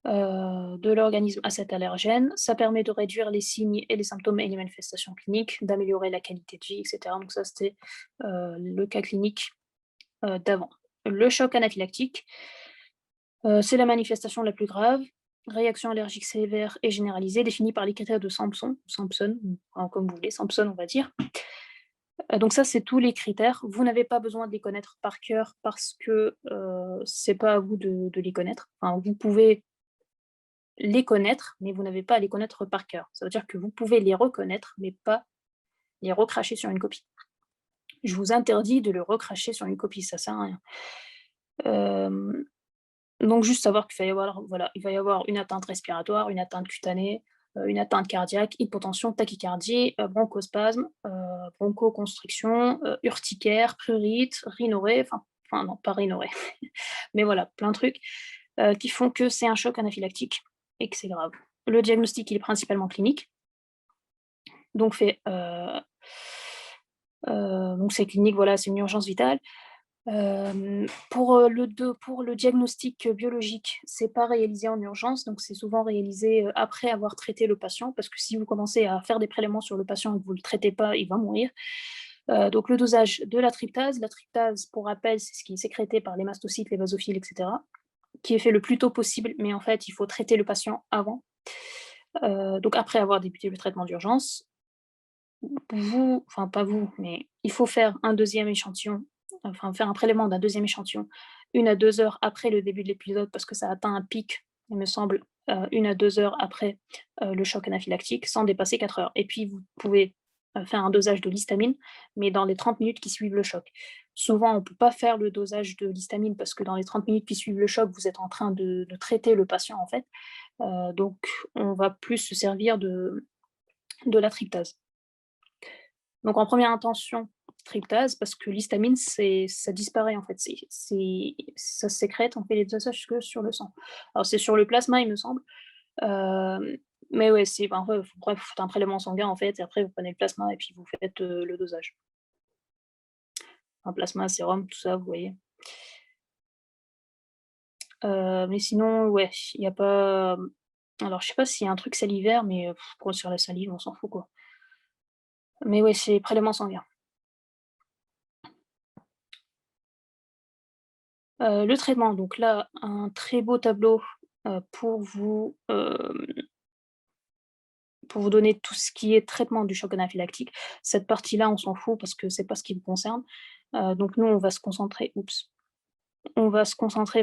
de l'organisme à cet allergène. Ça permet de réduire les signes et les symptômes et les manifestations cliniques, d'améliorer la qualité de vie et cetera. Donc ça, c'était, le cas clinique, d'avant. Le choc anaphylactique, c'est la manifestation la plus grave, réaction allergique sévère et généralisée définie par les critères de Sampson, enfin comme vous voulez, Sampson on va dire. Donc ça, c'est tous les critères. Vous n'avez pas besoin de les connaître par cœur parce que, c'est pas à vous de les connaître. Enfin, vous pouvez les connaître, mais vous n'avez pas à les connaître par cœur. Ça veut dire que vous pouvez les reconnaître, mais pas les recracher sur une copie. Je vous interdis de le recracher sur une copie, ça sert à rien. Hem, donc juste savoir qu'il va y avoir voilà, il va y avoir une atteinte respiratoire, une atteinte cutanée, une atteinte cardiaque, hypotension, tachycardie, bronchospasme, bronchoconstriction, urticaire, prurite, rhinorrhée, enfin non, pas rhinorrhée, mais voilà, plein de trucs, qui font que c'est un choc anaphylactique et que c'est grave. Le diagnostic, il est principalement clinique, donc donc c'est clinique, voilà, c'est une urgence vitale. Pour le diagnostic, biologique, c'est pas réalisé en urgence, donc c'est souvent réalisé, après avoir traité le patient, parce que si vous commencez à faire des prélèvements sur le patient et que vous le traitez pas, il va mourir. Donc le dosage de la tryptase, pour rappel, c'est ce qui est sécrété par les mastocytes, les basophiles et cetera, qui est fait le plus tôt possible, mais en fait, il faut traiter le patient avant. Donc après avoir débuté le traitement d'urgence, vous enfin pas vous, mais il faut faire un deuxième échantillon, enfin faire un prélèvement d'un deuxième échantillon 1 à 2 heures après le début de l'épisode parce que ça atteint un pic, il me semble, 1 à 2 heures après, le choc anaphylactique sans dépasser 4 heures et puis vous pouvez, faire un dosage de l'histamine, mais dans les 30 minutes qui suivent le choc. Souvent, on ne peut pas faire le dosage de l'histamine parce que dans les 30 minutes qui suivent le choc, vous êtes en train de traiter le patient, en fait, donc on va plus se servir de la tryptase. Donc en première intention, tryptase, parce que l'histamine, ça disparaît en fait, ça se sécrète, on fait les dosages que sur le sang. Alors c'est sur le plasma, il me semble, hem, mais ouais, c'est en vrai, bref, vous faites un prélèvement sanguin en fait et après vous prenez le plasma et puis vous faites, le dosage. Un plasma, sérum, tout ça, vous voyez? Mais sinon, ouais, il y a pas, alors je sais pas s'il y a un truc salivaire, mais quoi sur la salive, on s'en fout quoi. Mais ouais, c'est prélèvement sanguin. Le traitement, donc là, un très beau tableau, pour vous donner tout ce qui est traitement du choc anaphylactique. Cette partie-là, on s'en fout parce que c'est pas ce qui vous concerne. Donc nous, on va se concentrer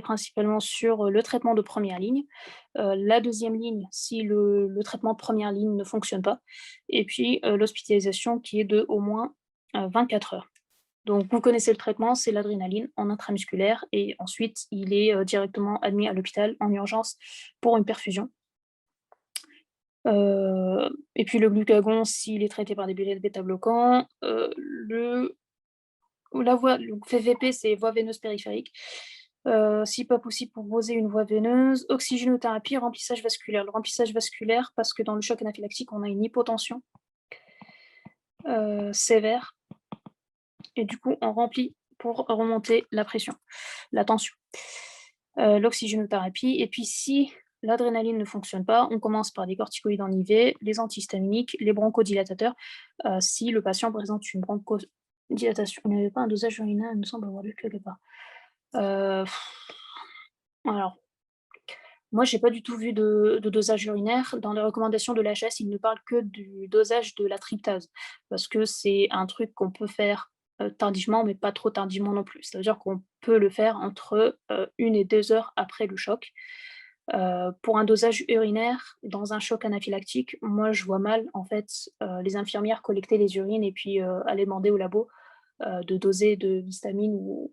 principalement sur, le traitement de première ligne, la deuxième ligne si le traitement de première ligne ne fonctionne pas et puis, l'hospitalisation qui est de au moins, 24 heures. Donc vous connaissez le traitement, c'est l'adrénaline en intramusculaire et ensuite il est, directement admis à l'hôpital en urgence pour une perfusion. Et puis le glucagon s'il est traité par des bêta-bloquants, le VVP c'est voie veineuse périphérique, si pas possible proposer une voie veineuse, oxygénothérapie, remplissage vasculaire. Le remplissage vasculaire parce que dans le choc anaphylactique, on a une hypotension, sévère et du coup on remplit pour remonter la pression, la tension. L'oxygénothérapie et puis si l'adrénaline ne fonctionne pas, on commence par des corticoïdes en IV, les antihistaminiques, les bronchodilatateurs, si le patient présente une bronchodilatation. Il n'y avait pas un dosage urinaire, il me semble avoir lu quelque part. Heu, alors, moi, j'ai pas du tout vu de dosage urinaire. Dans les recommandations de l'HAS, ils ne parlent que du dosage de la tryptase, parce que c'est un truc qu'on peut faire, tardivement, mais pas trop tardivement non plus. Ça veut dire qu'on peut le faire entre, 1 et 2 heures après le choc. Pour un dosage urinaire, dans un choc anaphylactique, moi, je vois mal, en fait, les infirmières collecter les urines et puis, aller demander au labo, de doser de l'histamine ou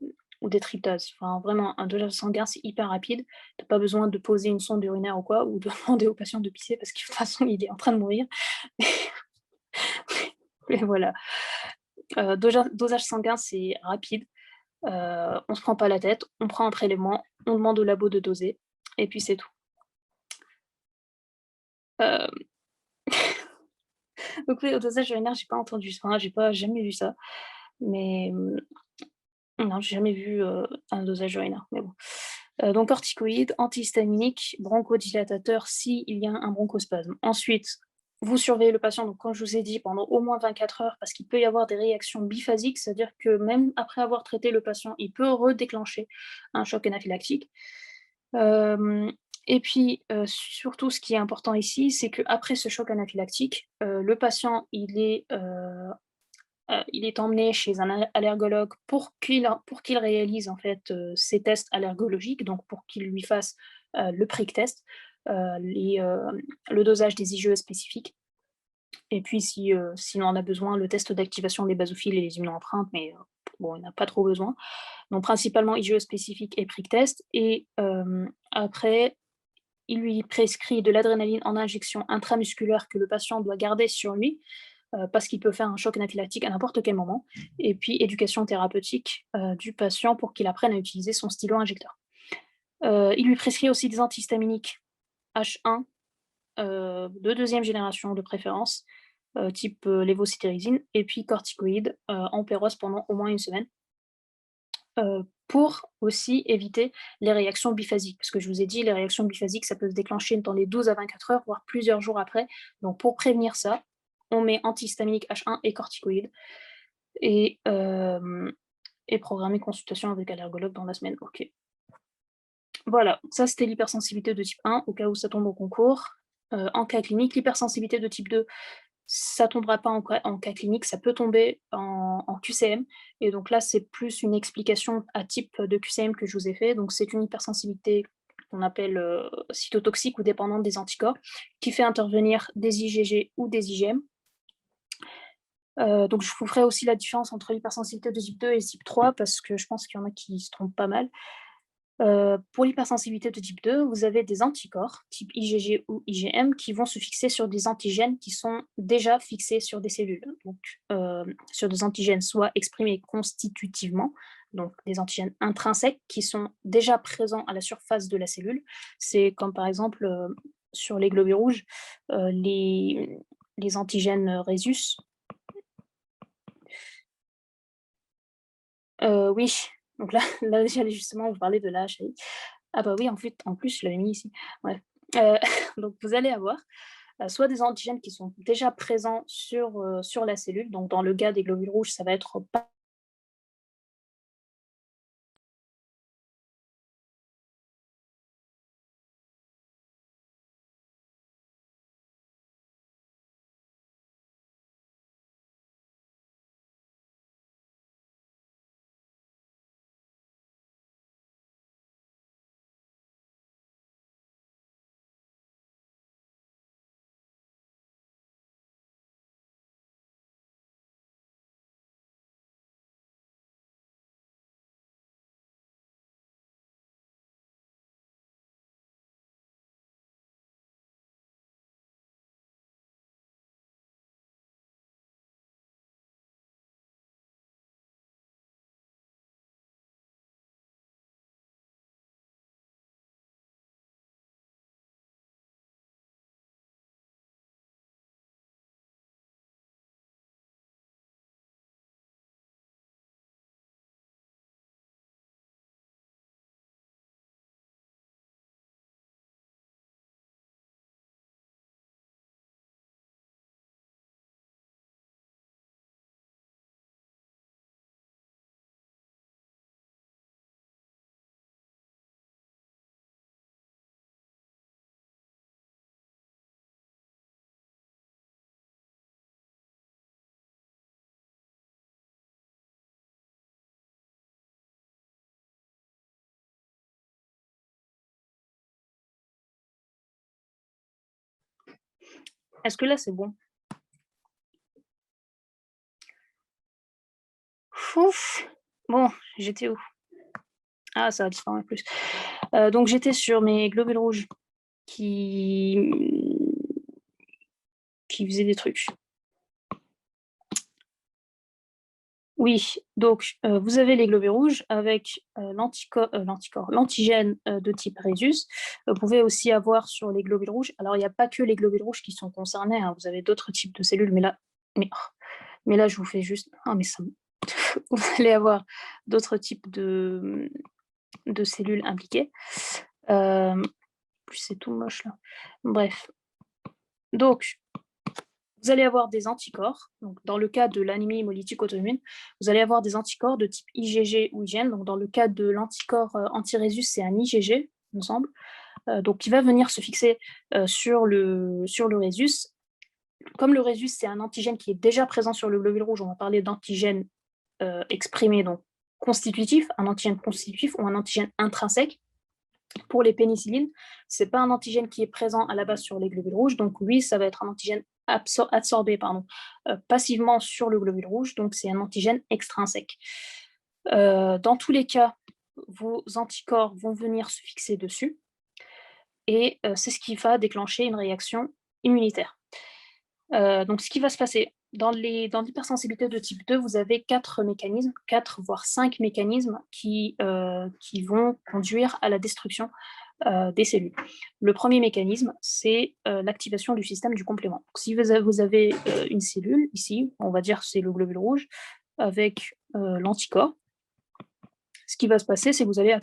des tryptases. Enfin, vraiment, un dosage sanguin, c'est hyper rapide. Tu as pas besoin de poser une sonde urinaire ou quoi, ou de demander au patient de pisser parce que de toute façon, il est en train de mourir. Mais voilà. Dosage sanguin, c'est rapide. On se prend pas la tête, on prend un prélèvement, on demande au labo de doser et puis c'est tout. Hem, donc oui, au dosage urinaire, j'ai pas entendu ça, j'ai pas jamais vu ça. Mais, non, j'ai jamais vu, un dosage urinaire, mais bon. Donc corticoïdes, antihistaminiques, bronchodilatateurs s'il y a un bronchospasme. Ensuite, vous surveillez le patient, donc comme je vous ai dit, pendant au moins 24 heures parce qu'il peut y avoir des réactions biphasiques, c'est-à-dire que même après avoir traité le patient, il peut redéclencher un choc anaphylactique. Hem et puis, surtout ce qui est important ici, c'est qu'après ce choc anaphylactique, le patient il est emmené chez un allergologue pour qu'il réalise en fait, ses tests allergologiques, donc pour qu'il lui fasse, le prick test, le dosage des IgE spécifiques et puis si on en a besoin, le test d'activation des basophiles et les immunoempreintes, mais bon, il n'a pas trop besoin. Donc principalement IgE spécifique et prick test et après, il lui prescrit de l'adrénaline en injection intramusculaire que le patient doit garder sur lui, parce qu'il peut faire un choc anaphylactique à n'importe quel moment et puis éducation thérapeutique, du patient pour qu'il apprenne à utiliser son stylo injecteur. Il lui prescrit aussi des antihistaminiques H1, de 2e génération de préférence, type, lévocetirizine et puis corticoïdes, en péros pendant au moins une semaine, pour aussi éviter les réactions biphasiques. Parce que je vous ai dit, les réactions biphasiques, ça peut se déclencher dans les 12 à 24 heures, voire plusieurs jours après. Donc pour prévenir ça, on met antihistaminique H1 et corticoïdes et programmer consultation avec allergologue dans la semaine. OK. Voilà, ça c'était l'hypersensibilité de type 1, au cas où ça tombe au concours. En cas clinique, l'hypersensibilité de type 2, ça tombera pas en cas clinique, ça peut tomber en QCM et donc là, c'est plus une explication à type de QCM que je vous ai fait. Donc c'est une hypersensibilité qu'on appelle, cytotoxique ou dépendante des anticorps, qui fait intervenir des IgG ou des IgM. Donc je vous ferai aussi la différence entre l'hypersensibilité de type 2 et type 3 parce que je pense qu'il y en a qui se trompent pas mal. Pour l'hypersensibilité de type 2, vous avez des anticorps, type IgG ou IgM, qui vont se fixer sur des antigènes qui sont déjà fixés sur des cellules. Donc, sur des antigènes soit exprimés constitutivement, donc des antigènes intrinsèques qui sont déjà présents à la surface de la cellule. C'est comme par exemple, sur les globules rouges, les antigènes, Rhesus. Oui, donc là là j'allais justement vous parler de la HAI. Ah bah oui, en plus je l'avais mis ici. Ouais. Heu, donc vous allez avoir, soit des antigènes qui sont déjà présents sur la cellule, donc dans le cas des globules rouges, ça va être Est-ce que là, c'est bon? Ouf! Bon, j'étais où? Ah, ça a disparu en plus. Donc j'étais sur mes globules rouges qui qui faisaient des trucs. Oui, donc vous avez les globules rouges avec, l'antigène, de type Rhésus. Vous pouvez aussi avoir sur les globules rouges, alors il n'y a pas que les globules rouges qui sont concernés, hein, vous avez d'autres types de cellules, mais là je vous fais juste ah mais ça me vous allez avoir d'autres types de cellules impliquées. En plus c'est tout moche là. Bref, donc vous allez avoir des anticorps. Donc, dans le cas de l'anémie hémolytique auto-immune, vous allez avoir des anticorps de type IgG ou IgM. Donc, dans le cas de l'anticorps anti-Rhésus, c'est un IgG, il me semble. Donc, qui va venir se fixer sur le Rhésus. Comme le Rhésus, c'est un antigène qui est déjà présent sur le globule rouge, on va parler d'antigène exprimé, donc constitutif, un antigène constitutif ou un antigène intrinsèque. Pour les pénicillines, ce n'est pas un antigène qui est présent à la base sur les globules rouges, donc oui, ça va être un antigène absorbé passivement sur le globule rouge, donc c'est un antigène extrinsèque. Dans tous les cas, vos anticorps vont venir se fixer dessus, et c'est ce qui va déclencher une réaction immunitaire. Donc ce qui va se passer, dans l'hypersensibilité de type 2, vous avez 4 mécanismes, 4 voire 5 mécanismes qui vont conduire à la destruction des cellules. Le premier mécanisme, c'est l'activation du système du complément. Donc, si vous avez une cellule, ici, on va dire que c'est le globule rouge, avec l'anticorps, ce qui va se passer, c'est que vous allez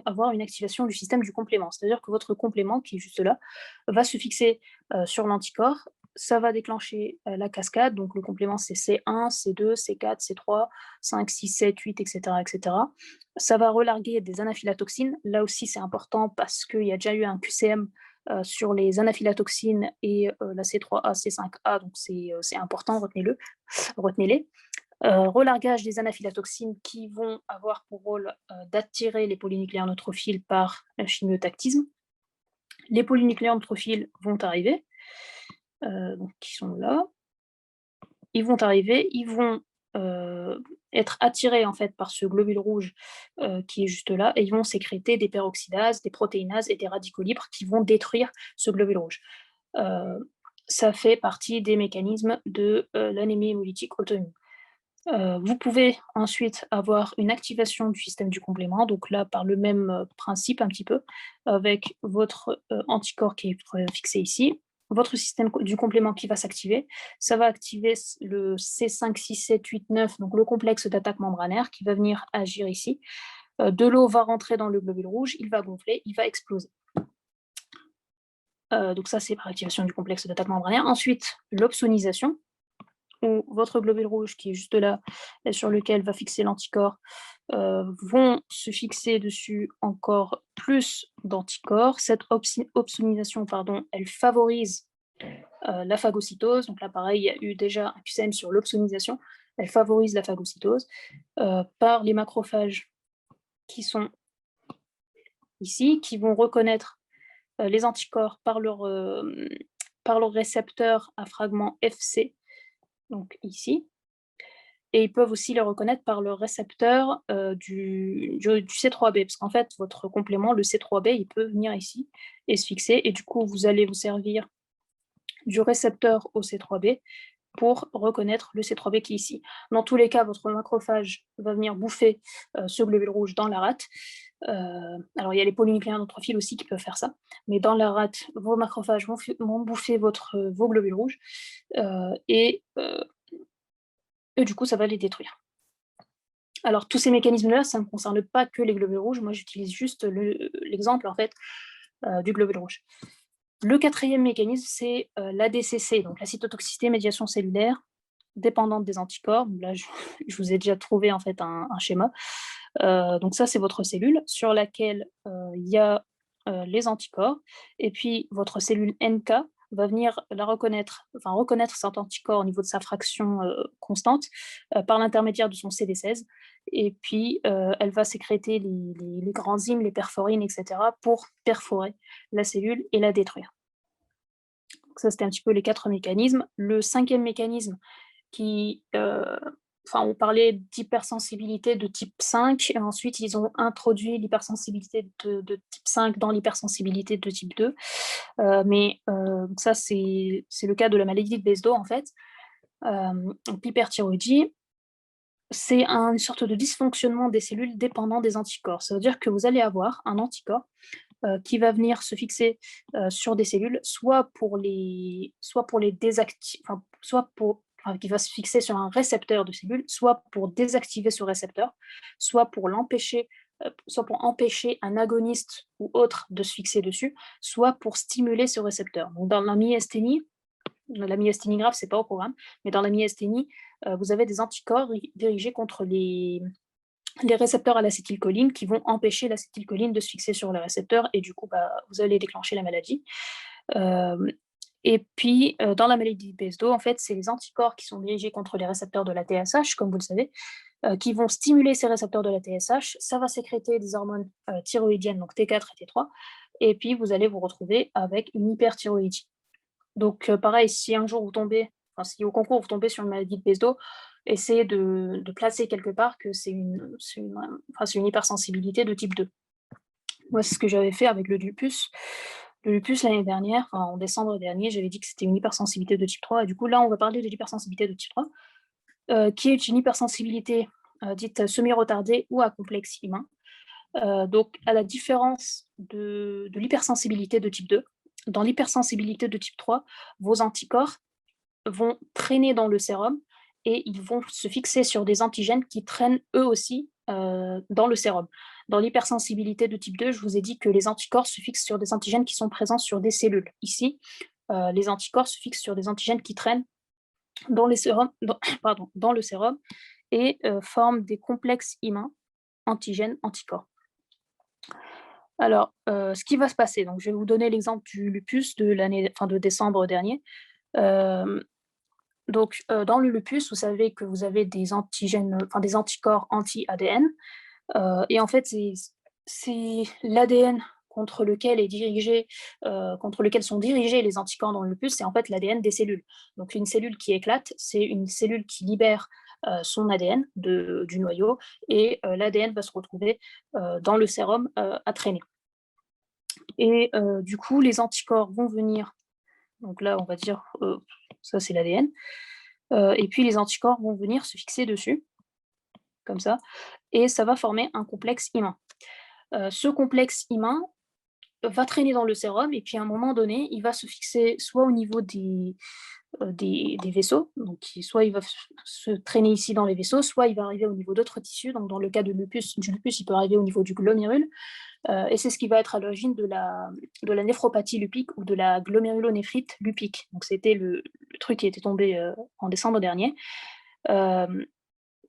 avoir une activation du système du complément. C'est-à-dire que votre complément, qui est juste là, va se fixer sur l'anticorps. Ça va déclencher la cascade. Donc, le complément, c'est C1, C2, C4, C3, 5, 6, 7, 8, etc., etc. Ça va relarguer des anaphylatoxines. Là aussi, c'est important parce qu'il y a déjà eu un QCM sur les anaphylatoxines et la C3A, C5A. Donc, c'est important, retenez-les. Relargage des anaphylatoxines qui vont avoir pour rôle d'attirer les polynucléaires neutrophiles par chimiotactisme. Les polynucléaires neutrophiles vont arriver, donc qui sont là. Ils vont arriver, ils vont être attirés en fait par ce globule rouge qui est juste là, et ils vont sécréter des peroxydases, des protéinases et des radicaux libres qui vont détruire ce globule rouge. Ça fait partie des mécanismes de l'anémie hémolytique auto-immune. Vous pouvez ensuite avoir une activation du système du complément, donc là par le même principe un petit peu, avec votre anticorps qui est fixé ici, votre système du complément qui va s'activer. Ça va activer le C5, 6, 7, 8, 9, donc le complexe d'attaque membranaire qui va venir agir ici. De l'eau va rentrer dans le globule rouge, il va gonfler, il va exploser. Donc ça, c'est par activation du complexe d'attaque membranaire. Ensuite, l'opsonisation, où votre globule rouge qui est juste là, et sur lequel va fixer l'anticorps, vont se fixer dessus encore plus d'anticorps. Cette opsonisation, elle favorise la phagocytose. Donc là, pareil, il y a eu déjà un QCM sur l'opsonisation. Elle favorise la phagocytose par les macrophages qui sont ici, qui vont reconnaître les anticorps par leur récepteur à fragments FC, donc ici. Et ils peuvent aussi les reconnaître par le récepteur du C3b, parce qu'en fait, votre complément, le C3b, il peut venir ici et se fixer, et du coup, vous allez vous servir du récepteur au C3b pour reconnaître le C3b qui est ici. Dans tous les cas, votre macrophage va venir bouffer ce globule rouge dans la rate. Alors, il y a les polynucléaires neutrophiles aussi qui peuvent faire ça, mais dans la rate, vos macrophages vont bouffer vos globules rouges, et du coup, ça va les détruire. Alors, tous ces mécanismes-là, ça ne concerne pas que les globules rouges. Moi, j'utilise juste l'exemple, en fait, du globule rouge. Le quatrième mécanisme, c'est l'ADCC, donc la cytotoxicité médiation cellulaire dépendante des anticorps. Là, je vous ai déjà trouvé, en fait, un schéma. Donc ça, c'est votre cellule sur laquelle il y a les anticorps. Et puis, votre cellule NK va venir reconnaître cet anticorps au niveau de sa fraction constante par l'intermédiaire de son CD16. Et puis, elle va sécréter les granzymes, les perforines, etc. pour perforer la cellule et la détruire. Ça, c'était un petit peu les 4 mécanismes. Le 5e mécanisme qui, on parlait d'hypersensibilité de type 5 et ensuite ils ont introduit l'hypersensibilité de type 5 dans l'hypersensibilité de type 2. Mais ça, c'est le cas de la maladie de Besdo, en fait. Donc l'hyperthyroïdie, c'est une sorte de dysfonctionnement des cellules dépendant des anticorps. Ça veut dire que vous allez avoir un anticorps qui va venir se fixer sur des cellules, soit pour les désactiver, qui va se fixer sur un récepteur de cellules, soit pour désactiver ce récepteur, soit pour l'empêcher, soit pour empêcher un agoniste ou autre de se fixer dessus, soit pour stimuler ce récepteur. Donc dans la myasthénie grave, c'est pas au programme, mais dans la myasthénie, vous avez des anticorps dirigés contre les récepteurs à l'acétylcholine qui vont empêcher l'acétylcholine de se fixer sur les récepteurs et du coup, vous allez déclencher la maladie. Et puis, dans la maladie de Besdo, en fait, c'est les anticorps qui sont dirigés contre les récepteurs de la TSH, comme vous le savez, qui vont stimuler ces récepteurs de la TSH. Ça va sécréter des hormones thyroïdiennes, donc T4 et T3, et puis vous allez vous retrouver avec une hyperthyroïdie. Donc, pareil, si un jour si au concours vous tombez sur une maladie de Besdo, essayez de placer quelque part que c'est une hypersensibilité de type 2. Moi, c'est ce que j'avais fait avec le lupus. Le lupus, l'année dernière, en décembre dernier, j'avais dit que c'était une hypersensibilité de type 3. Et du coup, là, on va parler de l'hypersensibilité de type 3, qui est une hypersensibilité dite semi-retardée ou à complexe humain. Donc, à la différence de l'hypersensibilité de type 2, dans l'hypersensibilité de type 3, vos anticorps vont traîner dans le sérum et ils vont se fixer sur des antigènes qui traînent eux aussi dans le sérum. Dans l'hypersensibilité de type 2, je vous ai dit que les anticorps se fixent sur des antigènes qui sont présents sur des cellules. Ici, les anticorps se fixent sur des antigènes qui traînent dans le sérum et forment des complexes humains antigènes-anticorps. Alors, ce qui va se passer, donc je vais vous donner l'exemple du lupus de décembre dernier. Donc, dans le lupus, vous savez que vous avez des anticorps anti-ADN, et en fait, c'est l'ADN contre lequel sont dirigés les anticorps dans le lupus, c'est en fait l'ADN des cellules. Donc, une cellule qui éclate, c'est une cellule qui libère son ADN du noyau, et l'ADN va se retrouver dans le sérum à traîner. Et du coup, les anticorps vont venir, donc là, on va dire, ça c'est l'ADN, et puis les anticorps vont venir se fixer dessus, comme ça, et ça va former un complexe humain. Ce complexe humain va traîner dans le sérum, et puis à un moment donné, il va se fixer soit au niveau des vaisseaux, donc soit il va se traîner ici dans les vaisseaux, soit il va arriver au niveau d'autres tissus, donc dans le cas du lupus, il peut arriver au niveau du glomérule, et c'est ce qui va être à l'origine de la néphropathie lupique ou de la glomérulonéphrite lupique. Donc c'était le truc qui était tombé en décembre dernier.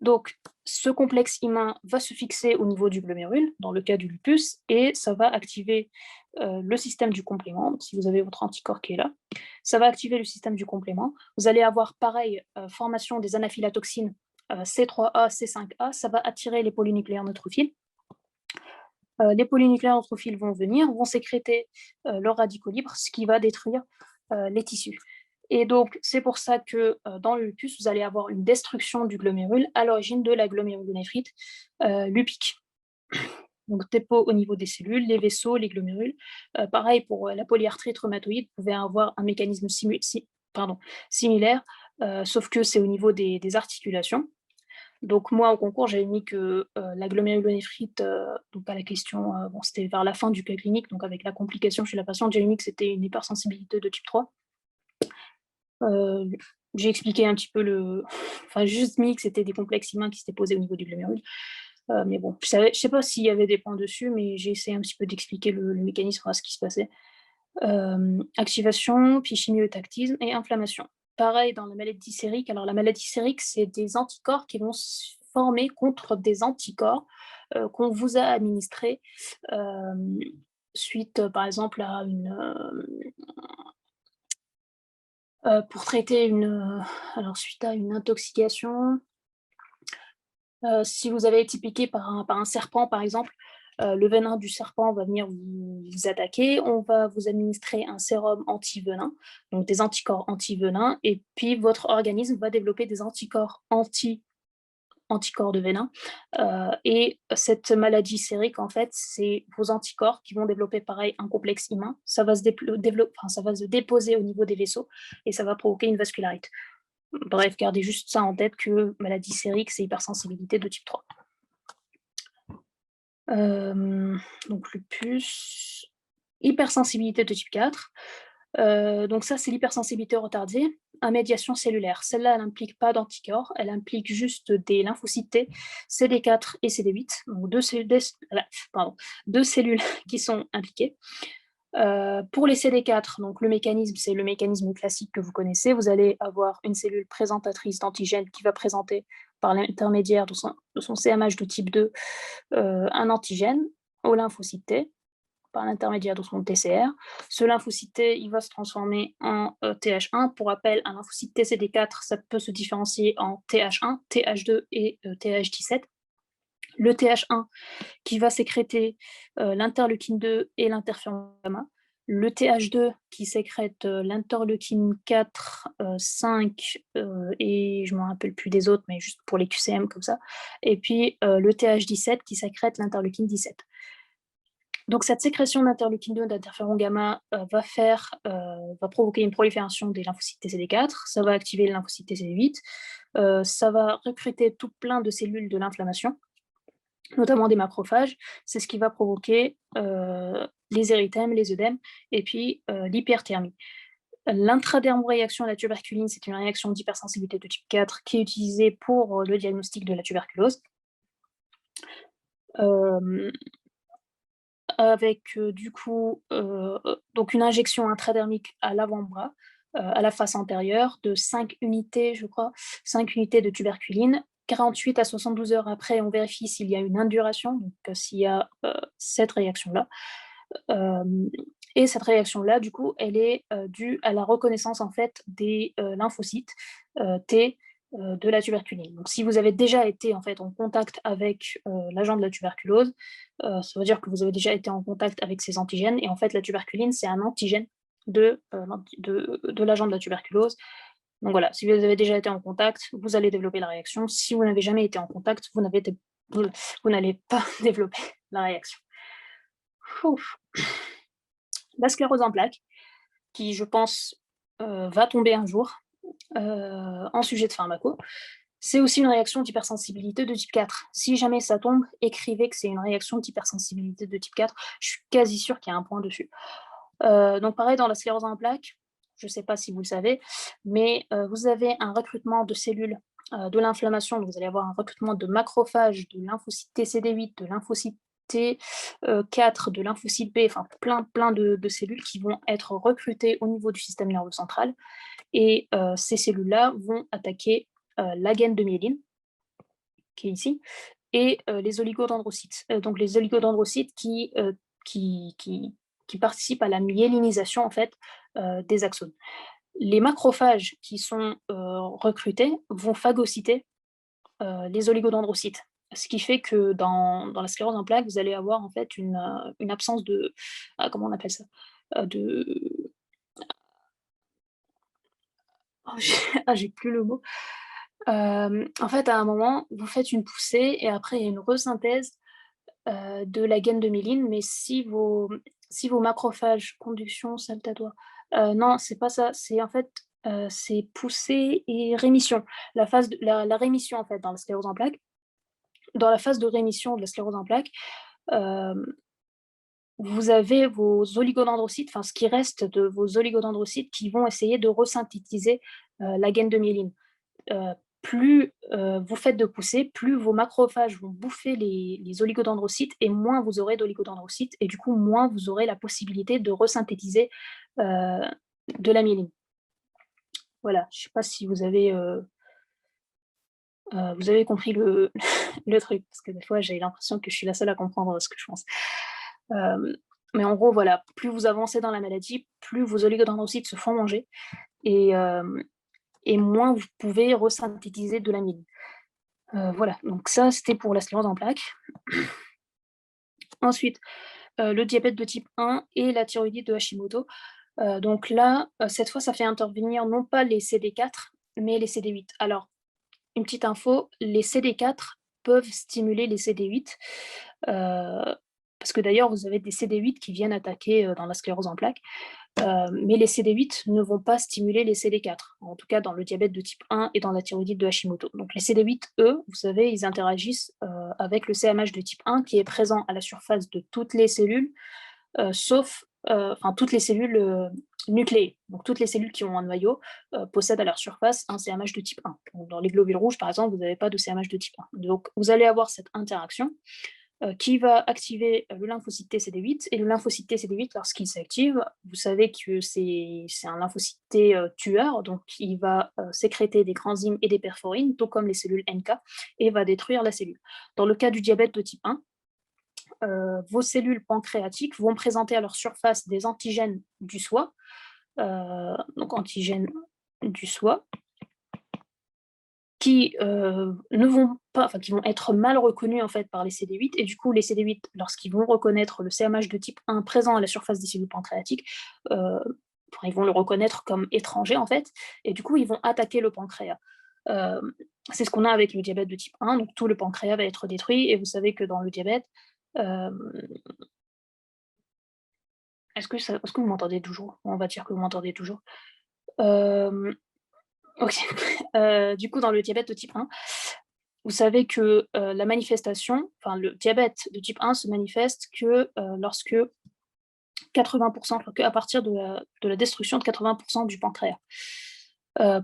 Donc ce complexe humain va se fixer au niveau du glomérule, dans le cas du lupus, et ça va activer le système du complément. Donc si vous avez votre anticorps qui est là, ça va activer le système du complément. Vous allez avoir pareil, formation des anaphylatoxines C3A, C5A, ça va attirer les polynucléaires neutrophiles. Les polynucléaires neutrophiles vont venir, vont sécréter leurs radicaux libres, ce qui va détruire les tissus. Et donc, c'est pour ça que dans le lupus, vous allez avoir une destruction du glomérule à l'origine de la glomérulonéphrite lupique. Donc, dépôt au niveau des cellules, les vaisseaux, les glomérules. Pareil pour la polyarthrite rhumatoïde, vous pouvez avoir un mécanisme similaire, sauf que c'est au niveau des articulations. Donc moi, au concours, j'avais mis que la glomérulonéphrite, donc à la question, c'était vers la fin du cas clinique, donc avec la complication chez la patiente, j'avais mis que c'était une hypersensibilité de type 3. J'ai expliqué un petit peu juste mis que c'était des complexes humains qui s'étaient posés au niveau du glomérule. Mais bon, je ne sais pas s'il y avait des points dessus, mais j'ai essayé un petit peu d'expliquer le mécanisme, ce qui se passait. Activation, puis chimiotactisme et inflammation. Pareil dans la maladie sérique. Alors la maladie sérique, c'est des anticorps qui vont se former contre des anticorps qu'on vous a administrés suite, par exemple, à pour traiter suite à une intoxication. Si vous avez été piqué par un serpent, par exemple, le venin du serpent va venir vous attaquer, on va vous administrer un sérum anti-venin, donc des anticorps anti-venin, et puis votre organisme va développer des anticorps anticorps de venin. Et cette maladie sérique, en fait, c'est vos anticorps qui vont développer pareil un complexe immun. Ça va ça va se déposer au niveau des vaisseaux et ça va provoquer une vascularite. Bref, gardez juste ça en tête que maladie sérique, c'est hypersensibilité de type 3. Donc lupus, hypersensibilité de type 4. Donc ça, c'est l'hypersensibilité retardée à médiation cellulaire. Celle-là, elle n'implique pas d'anticorps, elle implique juste des lymphocytes T, CD4 et CD8, donc deux cellules qui sont impliquées. Pour les CD4, donc le mécanisme, c'est le mécanisme classique que vous connaissez. Vous allez avoir une cellule présentatrice d'antigène qui va présenter par l'intermédiaire de son CMH de type 2 un antigène au lymphocyte T par l'intermédiaire de son TCR. Ce lymphocyte T, il va se transformer en TH1. Pour rappel, un lymphocyte T CD4, ça peut se différencier en TH1, TH2 et TH17. Le TH1 qui va sécréter l'interleukine 2 et l'interféron gamma. Le TH2 qui sécrète l'interleukine 4, 5 et je ne me rappelle plus des autres, mais juste pour les QCM comme ça. Et puis le TH17 qui sécrète l'interleukine 17. Donc cette sécrétion d'interleukine 2 d'interféron gamma va provoquer une prolifération des lymphocytes TCD4, ça va activer le lymphocyte TCD8, ça va recruter tout plein de cellules de l'inflammation, notamment des macrophages. C'est ce qui va provoquer les érythèmes, les œdèmes et puis l'hyperthermie. L'intradermoréaction à la tuberculine, c'est une réaction d'hypersensibilité de type 4 qui est utilisée pour le diagnostic de la tuberculose. Avec du coup donc une injection intradermique à l'avant-bras, à la face antérieure, de 5 unités, je crois, 5 unités de tuberculine. 48 à 72 heures après, on vérifie s'il y a une induration, donc s'il y a cette réaction-là. Et cette réaction-là, du coup, elle est due à la reconnaissance en fait des lymphocytes T de la tuberculine. Donc, si vous avez déjà été en fait en contact avec l'agent de la tuberculose, ça veut dire que vous avez déjà été en contact avec ces antigènes. Et en fait, la tuberculine, c'est un antigène de l'agent de la tuberculose. Donc voilà, si vous avez déjà été en contact, vous allez développer la réaction. Si vous n'avez jamais été en contact, vous n'allez pas développer la réaction. Ouf. La sclérose en plaques, qui je pense va tomber un jour en sujet de pharmaco, c'est aussi une réaction d'hypersensibilité de type 4. Si jamais ça tombe, écrivez que c'est une réaction d'hypersensibilité de type 4. Je suis quasi sûre qu'il y a un point dessus. Donc pareil, dans la sclérose en plaques, je ne sais pas si vous le savez, mais vous avez un recrutement de cellules de l'inflammation, donc vous allez avoir un recrutement de macrophages, de lymphocytes TCD8, de lymphocytes T4, de lymphocytes B, enfin plein de cellules qui vont être recrutées au niveau du système nerveux central. Et ces cellules-là vont attaquer la gaine de myéline, qui est ici, et les oligodendrocytes. Donc les oligodendrocytes qui participent à la myélinisation en fait, des axones. Les macrophages qui sont recrutés vont phagocyter les oligodendrocytes. Ce qui fait que dans la sclérose en plaques, vous allez avoir en fait une absence de... comment on appelle ça de... Oh, j'ai plus le mot. En fait, à un moment, vous faites une poussée et après, il y a une resynthèse de la gaine de myéline, mais si vos macrophages, conduction, saltatoire, non, c'est pas ça, c'est en fait, c'est poussée et rémission. La phase de la rémission, en fait, dans la sclérose en plaques. Dans la phase de rémission de la sclérose en plaques, vous avez vos oligodendrocytes, enfin ce qui reste de vos oligodendrocytes qui vont essayer de resynthétiser la gaine de myéline. Plus vous faites de poussée, plus vos macrophages vont bouffer les oligodendrocytes et moins vous aurez d'oligodendrocytes et du coup moins vous aurez la possibilité de resynthétiser de la myéline. Voilà, je ne sais pas si vous avez compris le, le truc, parce que des fois j'ai l'impression que je suis la seule à comprendre ce que je pense. Mais en gros, voilà, plus vous avancez dans la maladie, plus vos oligodendrocytes se font manger et moins vous pouvez resynthétiser de la myéline. Voilà, donc ça c'était pour la sclérose en plaques. Ensuite, le diabète de type 1 et la thyroïdite de Hashimoto. Donc là, cette fois, ça fait intervenir non pas les CD4, mais les CD8. Alors, une petite info, les CD4 peuvent stimuler les CD8, parce que d'ailleurs, vous avez des CD8 qui viennent attaquer, dans la sclérose en plaques. Mais les CD8 ne vont pas stimuler les CD4, en tout cas dans le diabète de type 1 et dans la thyroïdite de Hashimoto. Donc les CD8, eux, vous savez, ils interagissent avec le CMH de type 1 qui est présent à la surface de toutes les cellules, sauf enfin toutes les cellules nucléées. Donc toutes les cellules qui ont un noyau possèdent à leur surface un CMH de type 1. Donc, dans les globules rouges, par exemple, vous n'avez pas de CMH de type 1. Donc vous allez avoir cette interaction qui va activer le lymphocyte TCD8. Et le lymphocyte TCD8, lorsqu'il s'active, vous savez que c'est un lymphocyte T tueur, donc il va sécréter des granzymes et des perforines, tout comme les cellules NK, et va détruire la cellule. Dans le cas du diabète de type 1, vos cellules pancréatiques vont présenter à leur surface des antigènes du soi, donc antigènes du soi, qui ne vont pas, enfin qui vont être mal reconnus en fait par les CD8, et du coup les CD8, lorsqu'ils vont reconnaître le CMH de type 1 présent à la surface des cellules pancréatiques, ils vont le reconnaître comme étranger en fait, et du coup ils vont attaquer le pancréas. Euh, c'est ce qu'on a avec le diabète de type 1, donc tout le pancréas va être détruit, et vous savez que dans le diabète, euh, est-ce que vous m'entendez toujours? On va dire que vous m'entendez toujours. Euh, ok. Du coup, dans le diabète de type 1, vous savez que la manifestation, enfin le diabète de type 1 se manifeste que lorsque 80%, à partir de la destruction de 80% du pancréas.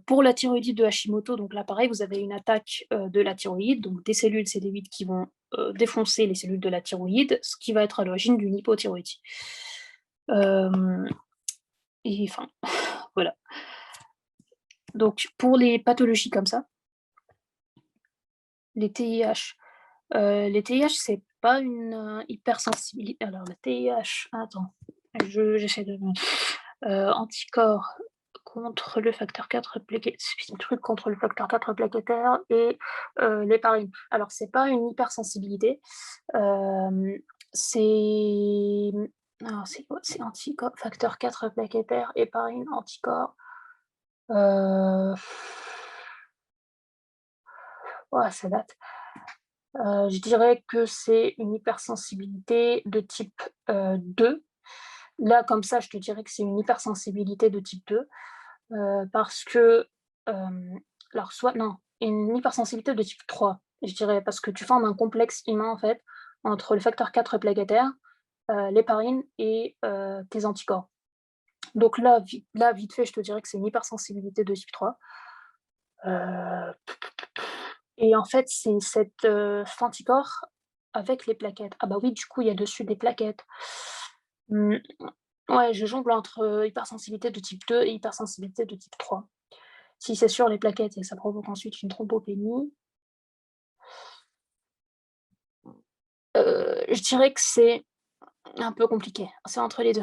Pour la thyroïdite de Hashimoto, donc là pareil, vous avez une attaque de la thyroïde, donc des cellules CD8 qui vont défoncer les cellules de la thyroïde, ce qui va être à l'origine d'une hypothyroïdie. Et enfin, voilà. Donc pour les pathologies comme ça, les TIH, c'est pas une hypersensibilité. Alors, le TIH, attends, j'essaie de. Anticorps contre le facteur 4 truc contre le facteur 4 plaquettaire et l'héparine. Alors, c'est pas une hypersensibilité, c'est. Alors, c'est quoi? C'est anticorps, facteur 4 plaquettaire, héparine, anticorps. Ouais, ça date. Je dirais que c'est une hypersensibilité de type 2. Là, comme ça, je te dirais que c'est une hypersensibilité de type 2 parce que, alors soit non, une hypersensibilité de type 3, je dirais, parce que tu formes un complexe humain, en fait, entre le facteur 4 plaquettaire, l'héparine et tes anticorps. Donc là, vite fait, je te dirais que c'est une hypersensibilité de type 3. Et en fait, c'est cet anticorps avec les plaquettes. Ah bah oui, du coup, il y a dessus des plaquettes. Mmh, ouais, je jongle entre, hypersensibilité de type 2 et hypersensibilité de type 3. Si c'est sur les plaquettes et ça provoque ensuite une thrombopénie, je dirais que c'est un peu compliqué. C'est entre les 2.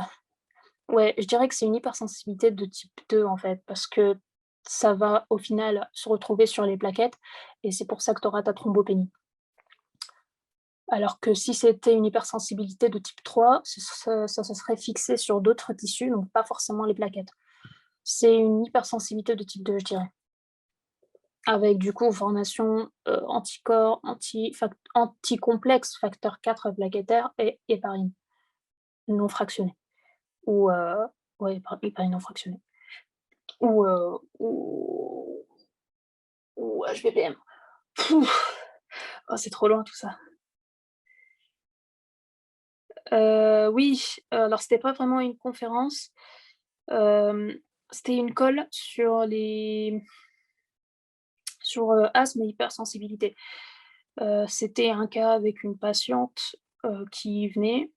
Ouais, je dirais que c'est une hypersensibilité de type 2 en fait, parce que ça va au final se retrouver sur les plaquettes et c'est pour ça que tu auras ta thrombopénie. Alors que si c'était une hypersensibilité de type 3, ça se serait fixé sur d'autres tissus, donc pas forcément les plaquettes. C'est une hypersensibilité de type 2, je dirais. Avec du coup formation anticorps, anticomplexe, facteur 4 plaquettaire et héparine non fractionnée. Ou ouais, héparine non fractionnée. Ou HVPM. Oh, c'est trop loin tout ça. Oui, alors c'était pas vraiment une conférence, hem, c'était une colle sur asthme et hypersensibilité. C'était un cas avec une patiente qui venait.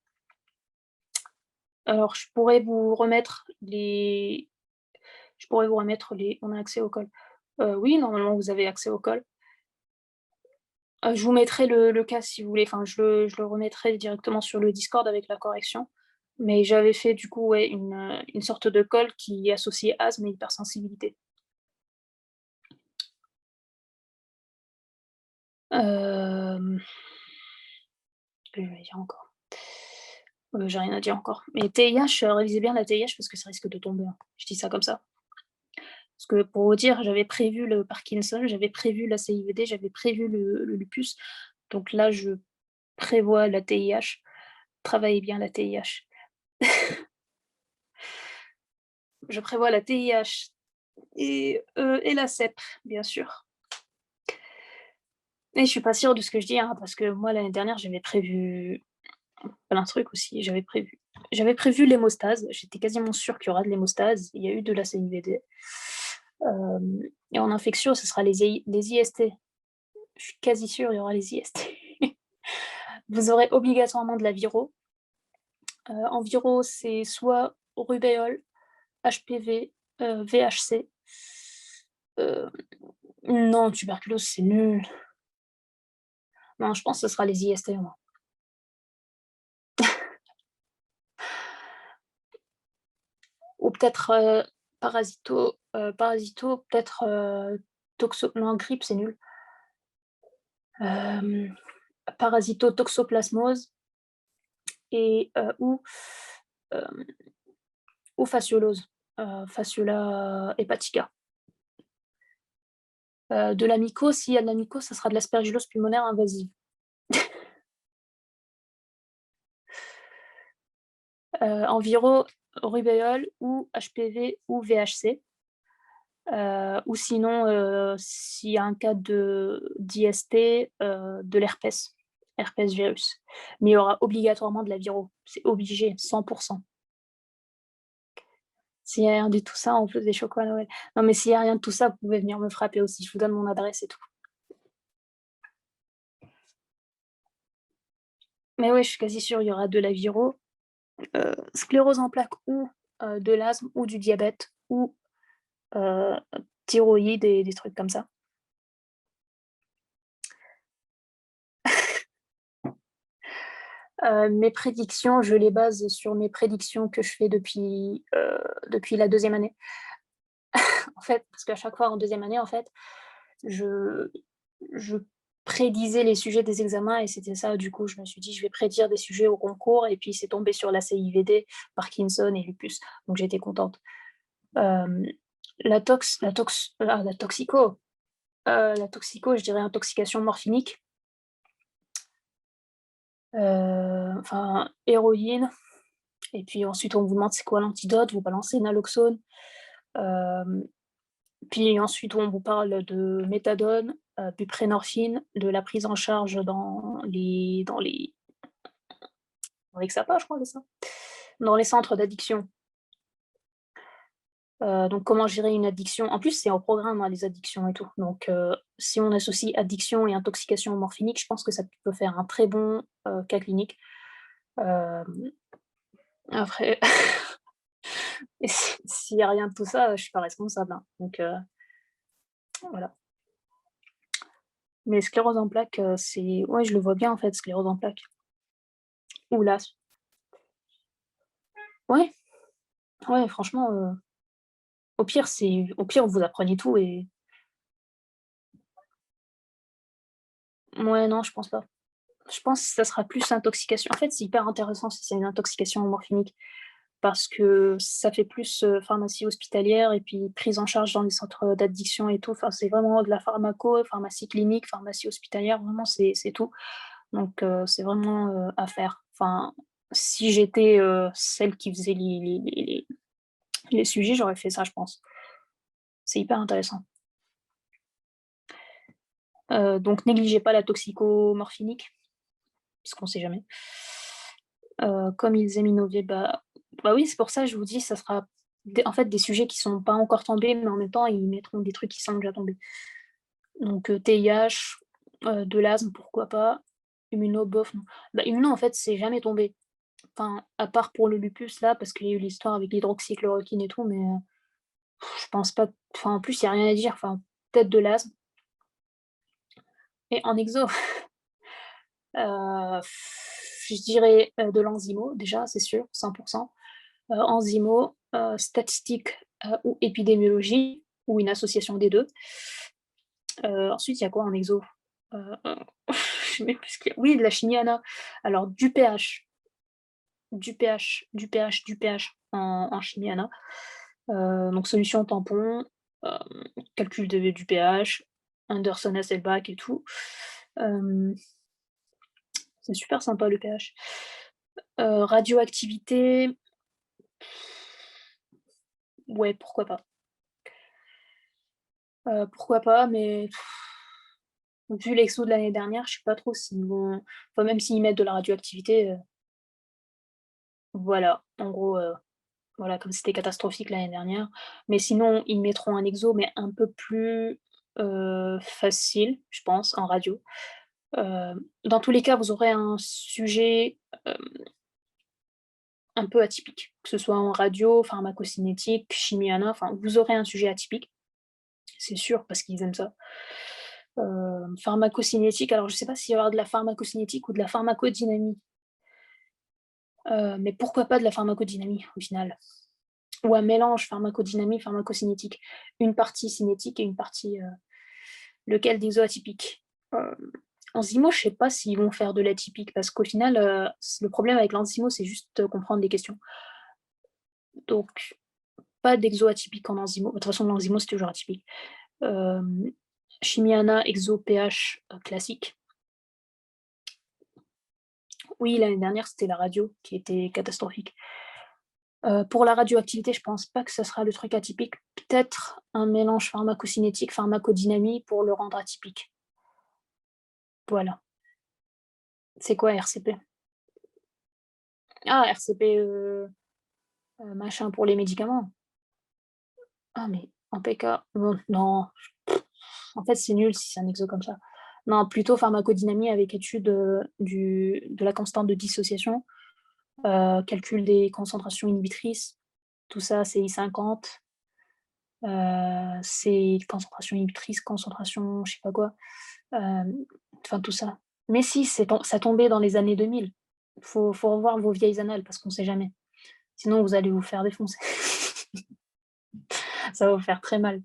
Alors je pourrais vous remettre les on a accès aux calls. Oui, normalement vous avez accès aux calls. Je vous mettrai le cas si vous voulez, enfin je le remettrai directement sur le Discord avec la correction. Mais j'avais fait du coup, ouais, une sorte de call qui associait asthme et hypersensibilité. Hem, que je vais dire encore? J'ai rien à dire encore. Mais TIH, révisez bien la TIH parce que ça risque de tomber, hein. Je dis ça comme ça. Parce que pour vous dire, j'avais prévu le Parkinson, j'avais prévu la CIVD, j'avais prévu le lupus. Donc là, je prévois la TIH. Travaillez bien la TIH. Je prévois la TIH et la CEP, bien sûr. Et je suis pas sûre de ce que je dis, hein, parce que moi, l'année dernière, j'avais prévu plein de trucs aussi. J'avais prévu l'hémostase. J'étais quasiment sûre qu'il y aura de l'hémostase. Il y a eu de la CIVD. Et en infection, ce sera les IST. Je suis quasi sûre, il y aura les IST. Vous aurez obligatoirement de la viro. En viro, c'est soit rubéole, HPV, VHC. Non, tuberculose, c'est nul. Non, je pense que ce sera les IST, moi. Ou peut-être parasito, peut-être non, grippe, c'est nul. Parasito-toxoplasmose et ou fasciolose, Fasciola hepatica. De la myco, s'il y a de la myco, ça sera de l'aspergillose pulmonaire invasive. En viro, rubéole ou HPV ou VHC. Ou sinon, s'il y a un cas d'IST, de herpès virus. Mais il y aura obligatoirement de la viro, c'est obligé, 100%. S'il y a rien de tout ça, on fait des chocolats Noël. Non, mais s'il y a rien de tout ça, vous pouvez venir me frapper aussi, je vous donne mon adresse et tout. Mais ouais, je suis quasi sûre, il y aura de la viro, sclérose en plaques ou de l'asthme ou du diabète ou heu, thyroïde et des trucs comme ça. Mes prédictions, je les base sur mes prédictions que je fais depuis la deuxième année. En fait, parce qu'à chaque fois en deuxième année, en fait, je je prédisais les sujets des examens et c'était ça, du coup, je me suis dit: «Je vais prédire des sujets au concours» et puis c'est tombé sur la CIVD, Parkinson et lupus, donc j'étais contente. Hem, la toxico, je dirais intoxication morphinique, enfin héroïne. Et puis ensuite, on vous demande c'est quoi l'antidote, vous balancez naloxone. Hem, Puis ensuite, on vous parle de méthadone, buprenorphine, de la prise en charge dans les XAPA, je crois, c'est ça? Dans les centres d'addiction. Donc comment gérer une addiction. En plus, c'est au programme, hein, les addictions et tout. Donc si on associe addiction et intoxication morphinique, je pense que ça peut faire un très bon, cas clinique. Hem, Après et s'il y a rien de tout ça, je suis pas responsable, hein. Donc voilà. Mais sclérose en plaques, c'est ouais, je le vois bien, en fait, sclérose en plaques ou l'asthme. Ouais, ouais, franchement, au pire, vous apprenez tout et ouais, non, je pense pas. Je pense que ça sera plus intoxication. En fait, c'est hyper intéressant si c'est une intoxication morphinique parce que ça fait plus, pharmacie hospitalière et puis prise en charge dans les centres d'addiction et tout. Enfin, c'est vraiment de la pharmaco, pharmacie clinique, pharmacie hospitalière, vraiment, c'est tout. Donc c'est vraiment, à faire. Enfin, si j'étais, celle qui faisait les sujets, j'aurais fait ça, je pense. C'est hyper intéressant. Donc négligez pas la toxicomorphinique, puisqu'on sait jamais. Comme ils Iseminové, bah oui, c'est pour ça que je vous dis, ça sera des sujets qui sont pas encore tombés, mais en même temps, ils mettront des trucs qui sont déjà tombés. Donc TIH, de l'asthme, pourquoi pas. Immuno, bof, non. Bah, immuno, en fait, c'est jamais tombé. Enfin, à part pour le lupus là, parce qu'il y a eu l'histoire avec l'hydroxychloroquine et tout, mais je pense pas, enfin, en plus, il y a rien à dire. Enfin, peut-être de l'asthme et en exo, heu, je dirais, de l'enzymo déjà, c'est sûr, 100. Enzymo, statistique, ou épidémiologie ou une association des 2. Ensuite, il y a quoi en exo? Je sais même plus ce qu'il y a. Oui, de la chimie ana. Alors du pH, du pH en chimie ANA. Donc solution tampon, calcul du pH, Anderson, Hasselbalch et tout. Hem, c'est super sympa le pH. Radioactivité, ouais, pourquoi pas, mais vu l'exo de l'année dernière, je sais pas trop s'ils vont enfin même s'ils mettent de la radioactivité, voilà, en gros, voilà, comme c'était catastrophique l'année dernière. Mais sinon, ils mettront un exo, mais un peu plus, facile, je pense, en radio. Dans tous les cas, vous aurez un sujet, hem, un peu atypique, que ce soit en radio, pharmacocinétique, chimie ana, enfin, vous aurez un sujet atypique, c'est sûr, parce qu'ils aiment ça. Pharmacocinétique, alors je sais pas s'il va y avoir de la pharmacocinétique ou de la pharmacodynamie, mais pourquoi pas de la pharmacodynamie, au final? Ou un mélange pharmacodynamie, pharmacocinétique. Une partie cinétique et une partie, lequel des zoo atypiques? Enzymo, je sais pas s'ils vont faire de l'atypique parce qu'au final, le problème avec l'enzymo, c'est juste, comprendre les questions. Donc pas d'exo atypique en enzymo. De toute façon, l'enzymo, c'est toujours atypique. Hem, chimie ana, exo, pH, classique. Oui, l'année dernière, c'était la radio qui était catastrophique. Pour la radioactivité, je pense pas que ça sera le truc atypique. Peut-être un mélange pharmacocinétique, pharmacodynamie pour le rendre atypique. Voilà. C'est quoi RCP? Ah, RCP, machin pour les médicaments? Ah mais en PK, non, en fait, c'est nul si c'est un exo comme ça. Non, plutôt pharmacodynamie avec étude, de la constante de dissociation, calcul des concentrations inhibitrices, tout ça, CI 50, c'est concentration inhibitrice, concentration je sais pas quoi, hem, enfin tout ça. Mais si, ça tombait dans les années 2000. Faut revoir vos vieilles annales parce qu'on sait jamais. Sinon vous allez vous faire défoncer. Ça va vous faire très mal.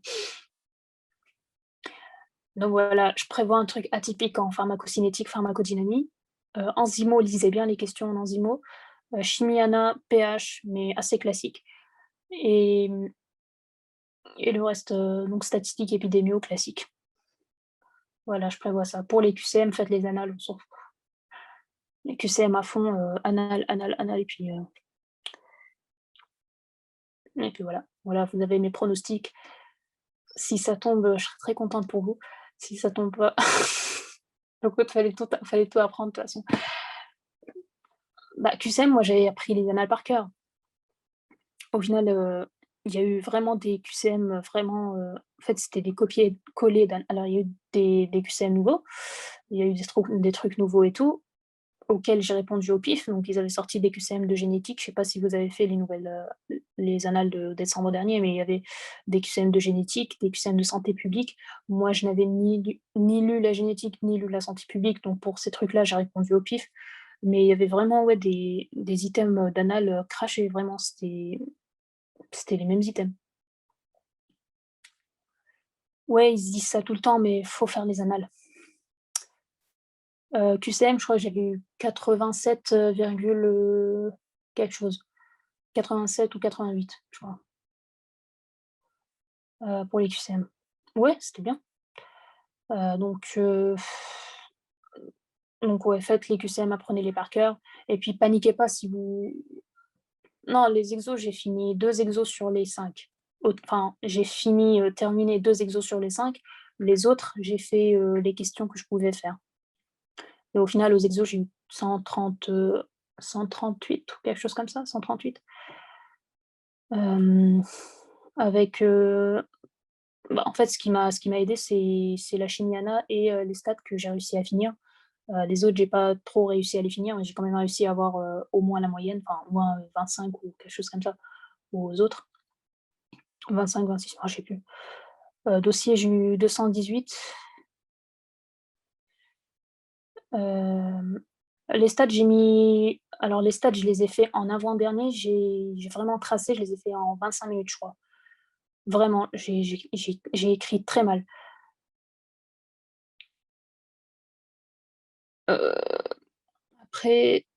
Donc voilà, je prévois un truc atypique en pharmacocinétique, pharmacodynamie. Enzymo, lisez bien les questions en enzymo. Chimie ana, pH, mais assez classique et et le reste, donc statistique, épidémio, classique. Voilà, je prévois ça. Pour les QCM, faites les annales, on s'en fout. Les QCM à fond, annales, annales, annales et puis voilà. Voilà, vous avez mes pronostics. Si ça tombe, je serai très contente pour vous. Si ça tombe pas, donc fallait tout apprendre de toute façon. Bah, QCM, moi, j'avais appris les annales par cœur. Au final, il y a eu vraiment des QCM vraiment, en fait, c'était des copier-coller alors il y a eu des QCM nouveaux, il y a eu des trucs nouveaux et tout, auxquels j'ai répondu au pif. Donc ils avaient sorti des QCM de génétique. Je sais pas si vous avez fait les nouvelles, les annales de décembre dernier, mais il y avait des QCM de génétique, des QCM de santé publique. Moi, je n'avais ni lu la génétique, ni lu la santé publique, donc pour ces trucs-là, j'ai répondu au pif. Mais il y avait vraiment, ouais, des items, d'annales, crachés, vraiment, c'était les mêmes items. Ouais, ils se disent ça tout le temps, mais faut faire les annales. QCM, je crois que j'avais eu 87, virgule, quelque chose. 87 ou 88, je crois, pour les QCM. Ouais, c'était bien. Donc ouais, faites les QCM, apprenez-les par cœur et puis paniquez pas si vous non, les exos, j'ai fini 2 exos sur les 5. Enfin, j'ai fini, terminé 2 exos sur les 5. Les autres, j'ai fait, les questions que je pouvais faire et au final, aux exos, j'ai eu 138 ou quelque chose comme ça, 138. Hem, avec, bah, en fait, ce qui m'a aidé, c'est la chimie ana et les stats que j'ai réussi à finir. Les autres, j'ai pas trop réussi à les finir, mais j'ai quand même réussi à avoir, au moins la moyenne, enfin au moins, 25 ou quelque chose comme ça aux autres. 25-26, je sais plus. Dossier, j'ai eu 218. Hem, les stats, les stats, je les ai fait en avant-dernier, j'ai vraiment tracé, je les ai fait en 25 minutes, je crois. Vraiment, j'ai écrit très mal. Heu, après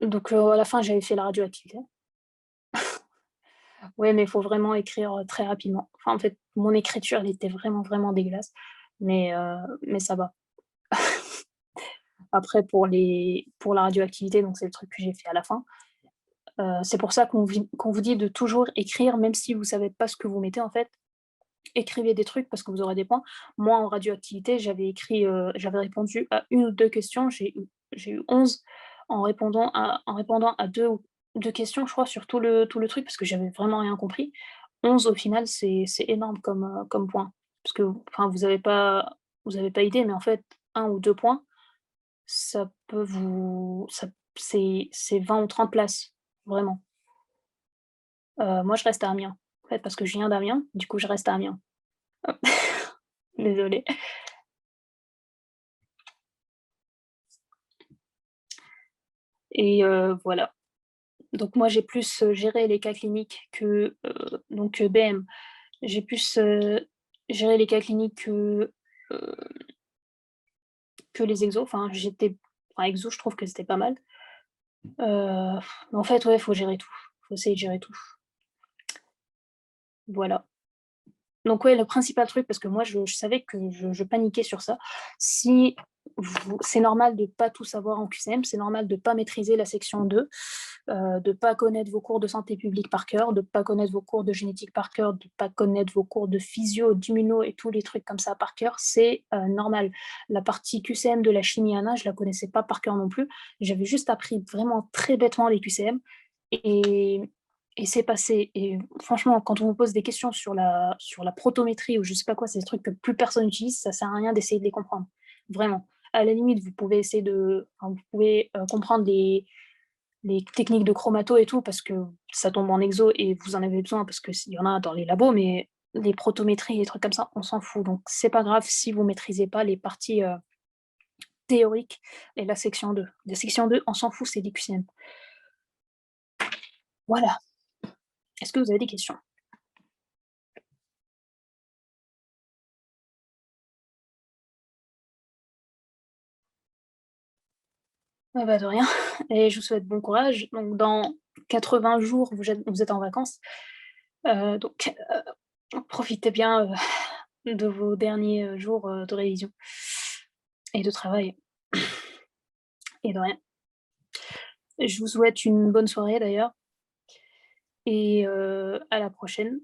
Donc à la fin, j'avais fait la radioactivité. Ouais, mais il faut vraiment écrire, très rapidement. Enfin, en fait, mon écriture, elle était vraiment, vraiment dégueulasse, mais ça va. Après pour la radioactivité, donc c'est le truc que j'ai fait à la fin, c'est pour ça qu'on vous dit de toujours écrire même si vous savez pas ce que vous mettez, en fait. Écrivez des trucs parce que vous aurez des points. Moi, en radioactivité, j'avais répondu à une ou 2 questions, j'ai eu 11 en répondant à 2 questions, je crois, sur tout le truc parce que j'avais vraiment rien compris. 11 au final, c'est énorme comme point. Parce que, enfin, vous avez pas idée, mais en fait, un ou 2 points, ça peut vous ça c'est 20 ou 30 places, vraiment. Moi, je reste à Amiens, en fait, parce que je viens d'Amiens, du coup, je reste à Amiens. Désolée. Et voilà. Donc moi, j'ai plus, géré les cas cliniques BM. J'ai plus, géré les cas cliniques heu, que les exos. Enfin exos, je trouve que c'était pas mal. Mais en fait, ouais, faut gérer tout. Faut essayer de gérer tout. Voilà. Donc ouais, le principal truc, parce que moi je savais que je paniquais sur ça. Si c'est normal de pas tout savoir en QCM, c'est normal de pas maîtriser la section 2, de pas connaître vos cours de santé publique par cœur, de pas connaître vos cours de génétique par cœur, de pas connaître vos cours de physio, d'immuno et tous les trucs comme ça par cœur, c'est, normal. La partie QCM de la chimie ANA, je la connaissais pas par cœur non plus. J'avais juste appris vraiment très bêtement les QCM et c'est passé. Et franchement, quand on vous pose des questions sur la protométrie ou je sais pas quoi, c'est des trucs que plus personne utilise, ça sert à rien d'essayer de les comprendre, vraiment. À la limite, vous pouvez essayer vous pouvez, comprendre les techniques de chromato et tout parce que ça tombe en exo et vous en avez besoin parce qu'il y en a dans les labos, mais les protométries, les trucs comme ça, on s'en fout. Donc c'est pas grave si vous maîtrisez pas les parties, théoriques et la section 2. La section 2, on s'en fout, c'est des QCM. Voilà. Est-ce que vous avez des questions? Ouais, bah, de rien et je vous souhaite bon courage. Donc dans 80 jours, vous êtes en vacances, donc profitez bien, de vos derniers, jours, de révision et de travail et de rien. Je vous souhaite une bonne soirée d'ailleurs et à la prochaine.